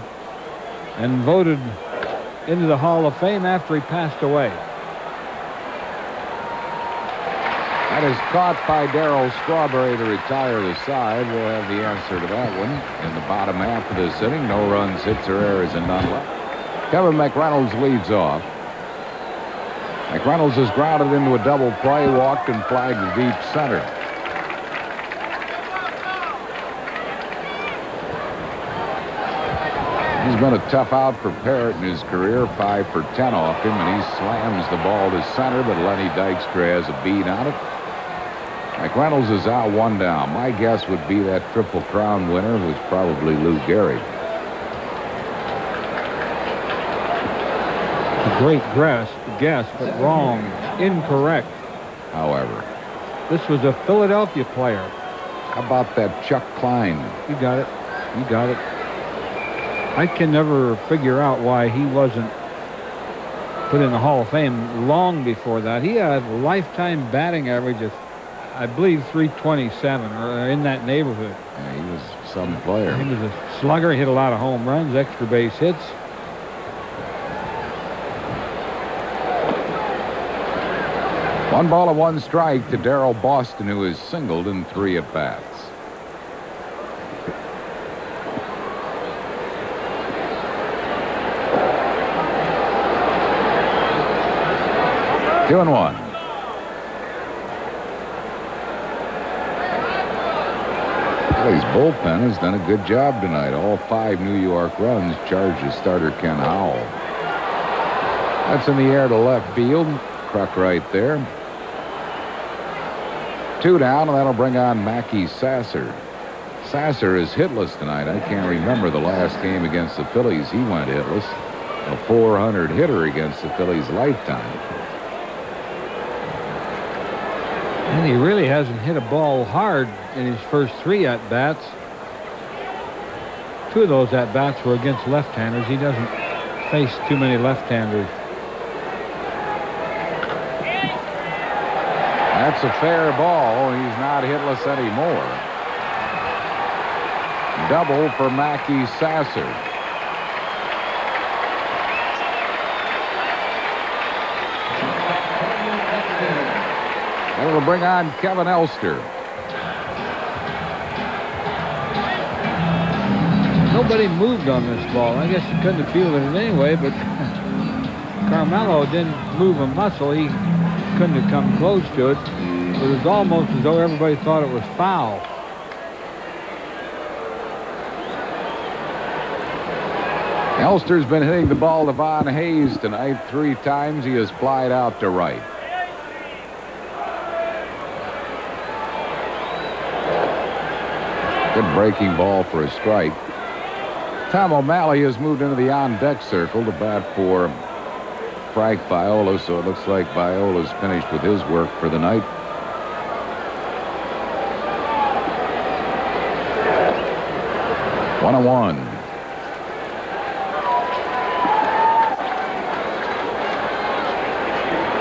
and voted into the Hall of Fame after he passed away. That is caught by Darryl Strawberry to retire the side. We'll have the answer to that one in the bottom half of this inning. No runs, hits, or errors, and none left. Kevin McReynolds leads off. McReynolds is grounded into a double play, walked and flagged to deep center. He's been a tough out for Parrott in his career, 5 for 10 off him, and he slams the ball to center, but Lenny Dykstra has a beat on it. Mike Reynolds is out, 1 down. My guess would be that Triple Crown winner was probably Lou Gehrig. A great guess, but wrong. Incorrect. However, this was a Philadelphia player. how about that Chuck Klein? You got it. You got it. I can never figure out why he wasn't put in the Hall of Fame long before that. He had a lifetime batting average of, I believe, 327 or in that neighborhood. Yeah, he was some player. He was a slugger. He hit a lot of home runs, extra base hits. One ball and 1 strike to Darrell Boston, who is singled in 3 at-bats. Two and 1. Phillies bullpen has done a good job tonight. All 5 New York runs charged to starter Ken Howell. That's in the air to left field. Kruk right there. 2 down, and that'll bring on Mackey Sasser. Sasser is hitless tonight. I can't remember the last game against the Phillies. He went hitless. A 400 hitter against the Phillies lifetime. And he really hasn't hit a ball hard in his first 3 at-bats. 2 of those at-bats were against left-handers. He doesn't face too many left-handers. That's a fair ball. He's not hitless anymore. Double for Mackey Sasser. And it'll bring on Kevin Elster. Nobody moved on this ball. I guess he couldn't have fielded it anyway, but Carmelo didn't move a muscle. He couldn't have come close to it. It was almost as though everybody thought it was foul. Elster's been hitting the ball to Von Hayes tonight 3 times. He has flied out to right. Good breaking ball for a strike. Tom O'Malley has moved into the on-deck circle to bat for Frank Viola, so it looks like Viola's finished with his work for the night. One and 1.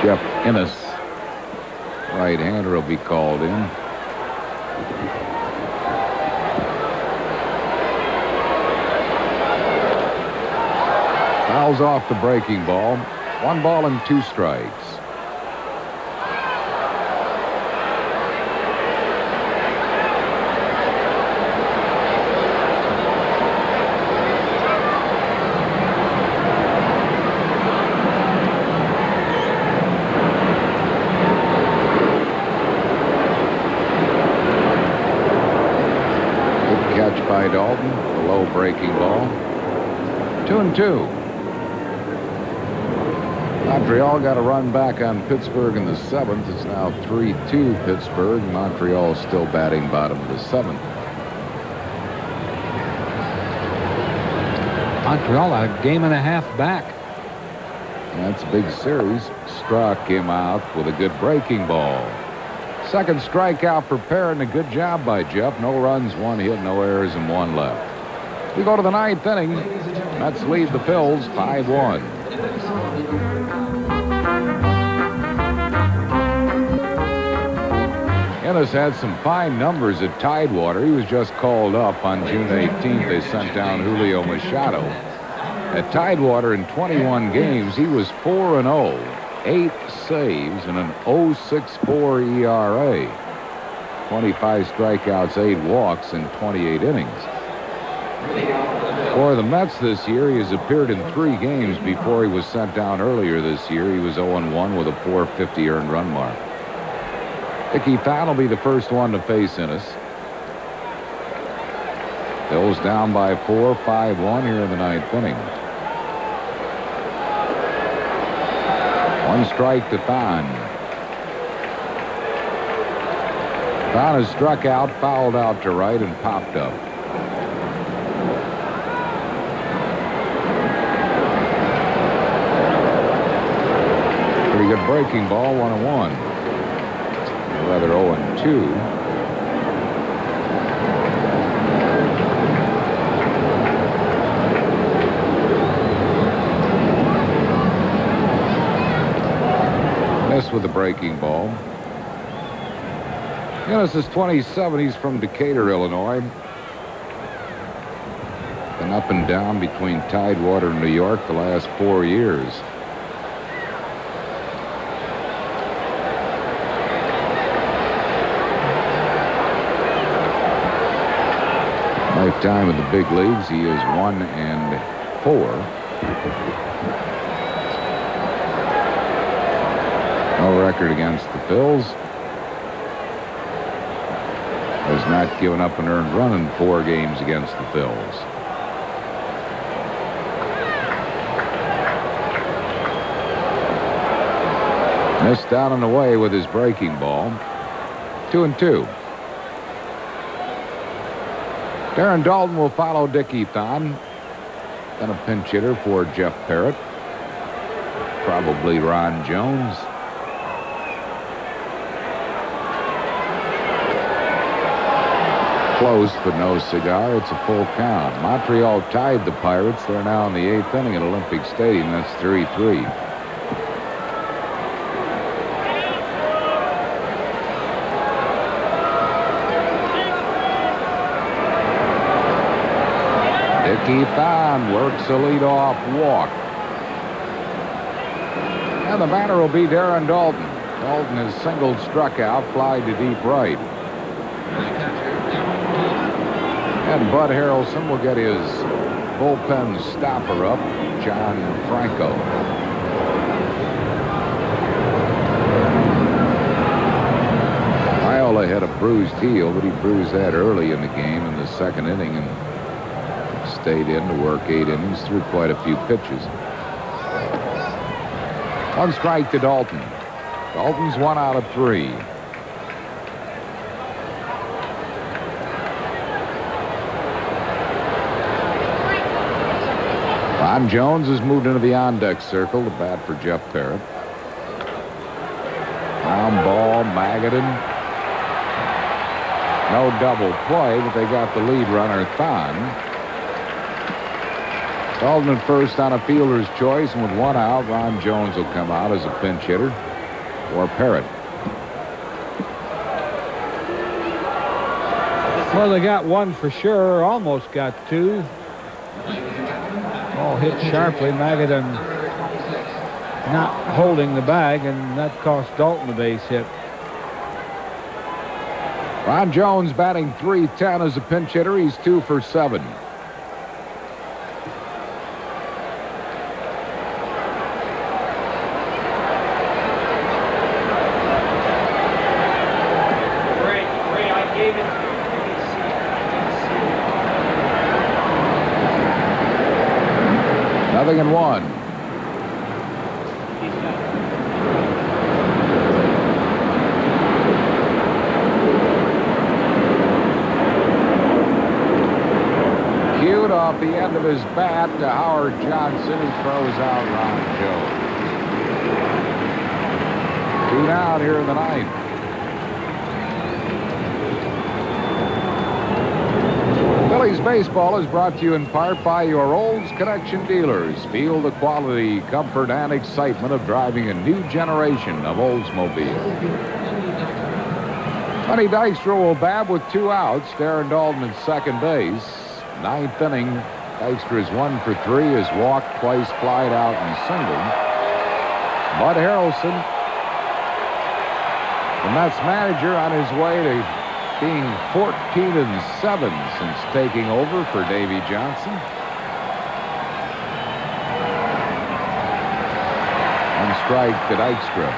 Jeff Innis, right-hander, will be called in. Fouls off the breaking ball. 1 ball and 2 strikes. Good catch by Dalton. A low breaking ball. 2-2. Montreal got a run back on Pittsburgh in the 7th. It's now 3-2 Pittsburgh. Montreal still batting bottom of the 7th. Montreal a game and a half back. That's a big series. Strzok came out with a good breaking ball. Second strikeout for Parrott, and a good job by Jeff. No runs, 1 hit, no errors, and 1 left. We go to the 9th inning. Mets lead the Phils 5-1. Innis had some fine numbers at Tidewater. He was just called up on June 18th. They sent down Julio Machado. At Tidewater in 21 games, he was 4-0, 8 saves, and an 0.64 ERA. 25 strikeouts, 8 walks in 28 innings. For the Mets this year, he has appeared in 3 games before he was sent down earlier this year. He was 0-1 with a .450 earned run mark. Dickie Thon will be the first one to face Innis. Phil's down by 4, 5-1 here in the 9th inning. 1 strike to Thon. Thon is struck out, fouled out to right, and popped up. Pretty good breaking ball, 1-1. Rather 0-2. With the breaking ball. Innis is 27. He's from Decatur, Illinois. Been up and down between Tidewater and New York the last 4 years. Lifetime in the big leagues, he is 1-4. No record against the Phils. Has not given up an earned run in 4 games against the Phils. Missed out and away with his breaking ball. 2-2. Darren Dalton will follow Dickie Thon. Then a pinch hitter for Jeff Parrott. Probably Ron Jones. Close, but no cigar. It's a full count. Montreal tied the Pirates. They're now in the 8th inning at Olympic Stadium. That's 3-3. Dickie Thon works a leadoff walk. And the batter will be Darren Dalton. Dalton has singled, struck out, fly to deep right. And Bud Harrelson will get his bullpen stopper up, John Franco. Viola had a bruised heel, but he bruised that early in the game in the 2nd inning and stayed in to work 8 innings, threw quite a few pitches. 1 strike to Dalton. Dalton's 1 out of 3. Ron Jones has moved into the on-deck circle to bat for Jeff Parrott. Ground ball, Magadan. No double play, but they got the lead runner, Thon. Dalton at first on a fielder's choice, and with 1 out, Ron Jones will come out as a pinch hitter for Parrott. Well, they got 1 for sure, almost got 2. All hit sharply. Magadan not holding the bag, and that cost Dalton a base hit. Ron Jones batting .310 as a pinch hitter. He's 2 for 7. Nothing in 1. Cued off the end of his bat to Howard Johnson, who throws out Ron Jones. 2 down here in the 9th. Phillies baseball is brought to you in part by your Olds Connection dealers. Feel the quality, comfort, and excitement of driving a new generation of Oldsmobile. Lenny Dykstra will bat with 2 outs. Darren Dalton at second base. 9th inning. Dykstra is 1 for 3. Has walked twice, flied out, and singled. Bud Harrelson, the Mets manager, on his way to being 14-7 since taking over for Davy Johnson. 1 strike to Dykstra.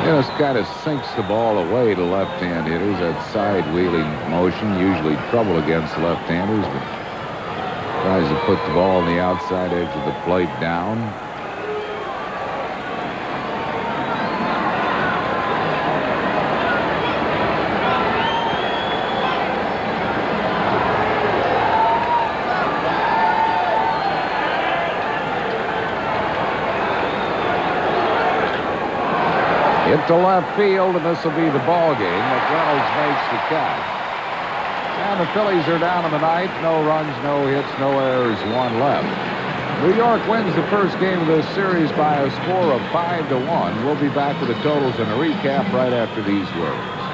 Innis kind of sinks the ball away to left-hand hitters. That side-wheeling motion, usually trouble against left-handers, but tries to put the ball on the outside edge of the plate down. Into left field, and this will be the ball game. McReynolds makes the catch. And the Phillies are down in the ninth. No runs, no hits, no errors, one left. New York wins the first game of this series by a score of 5-1. We'll be back with the totals and a recap right after these words.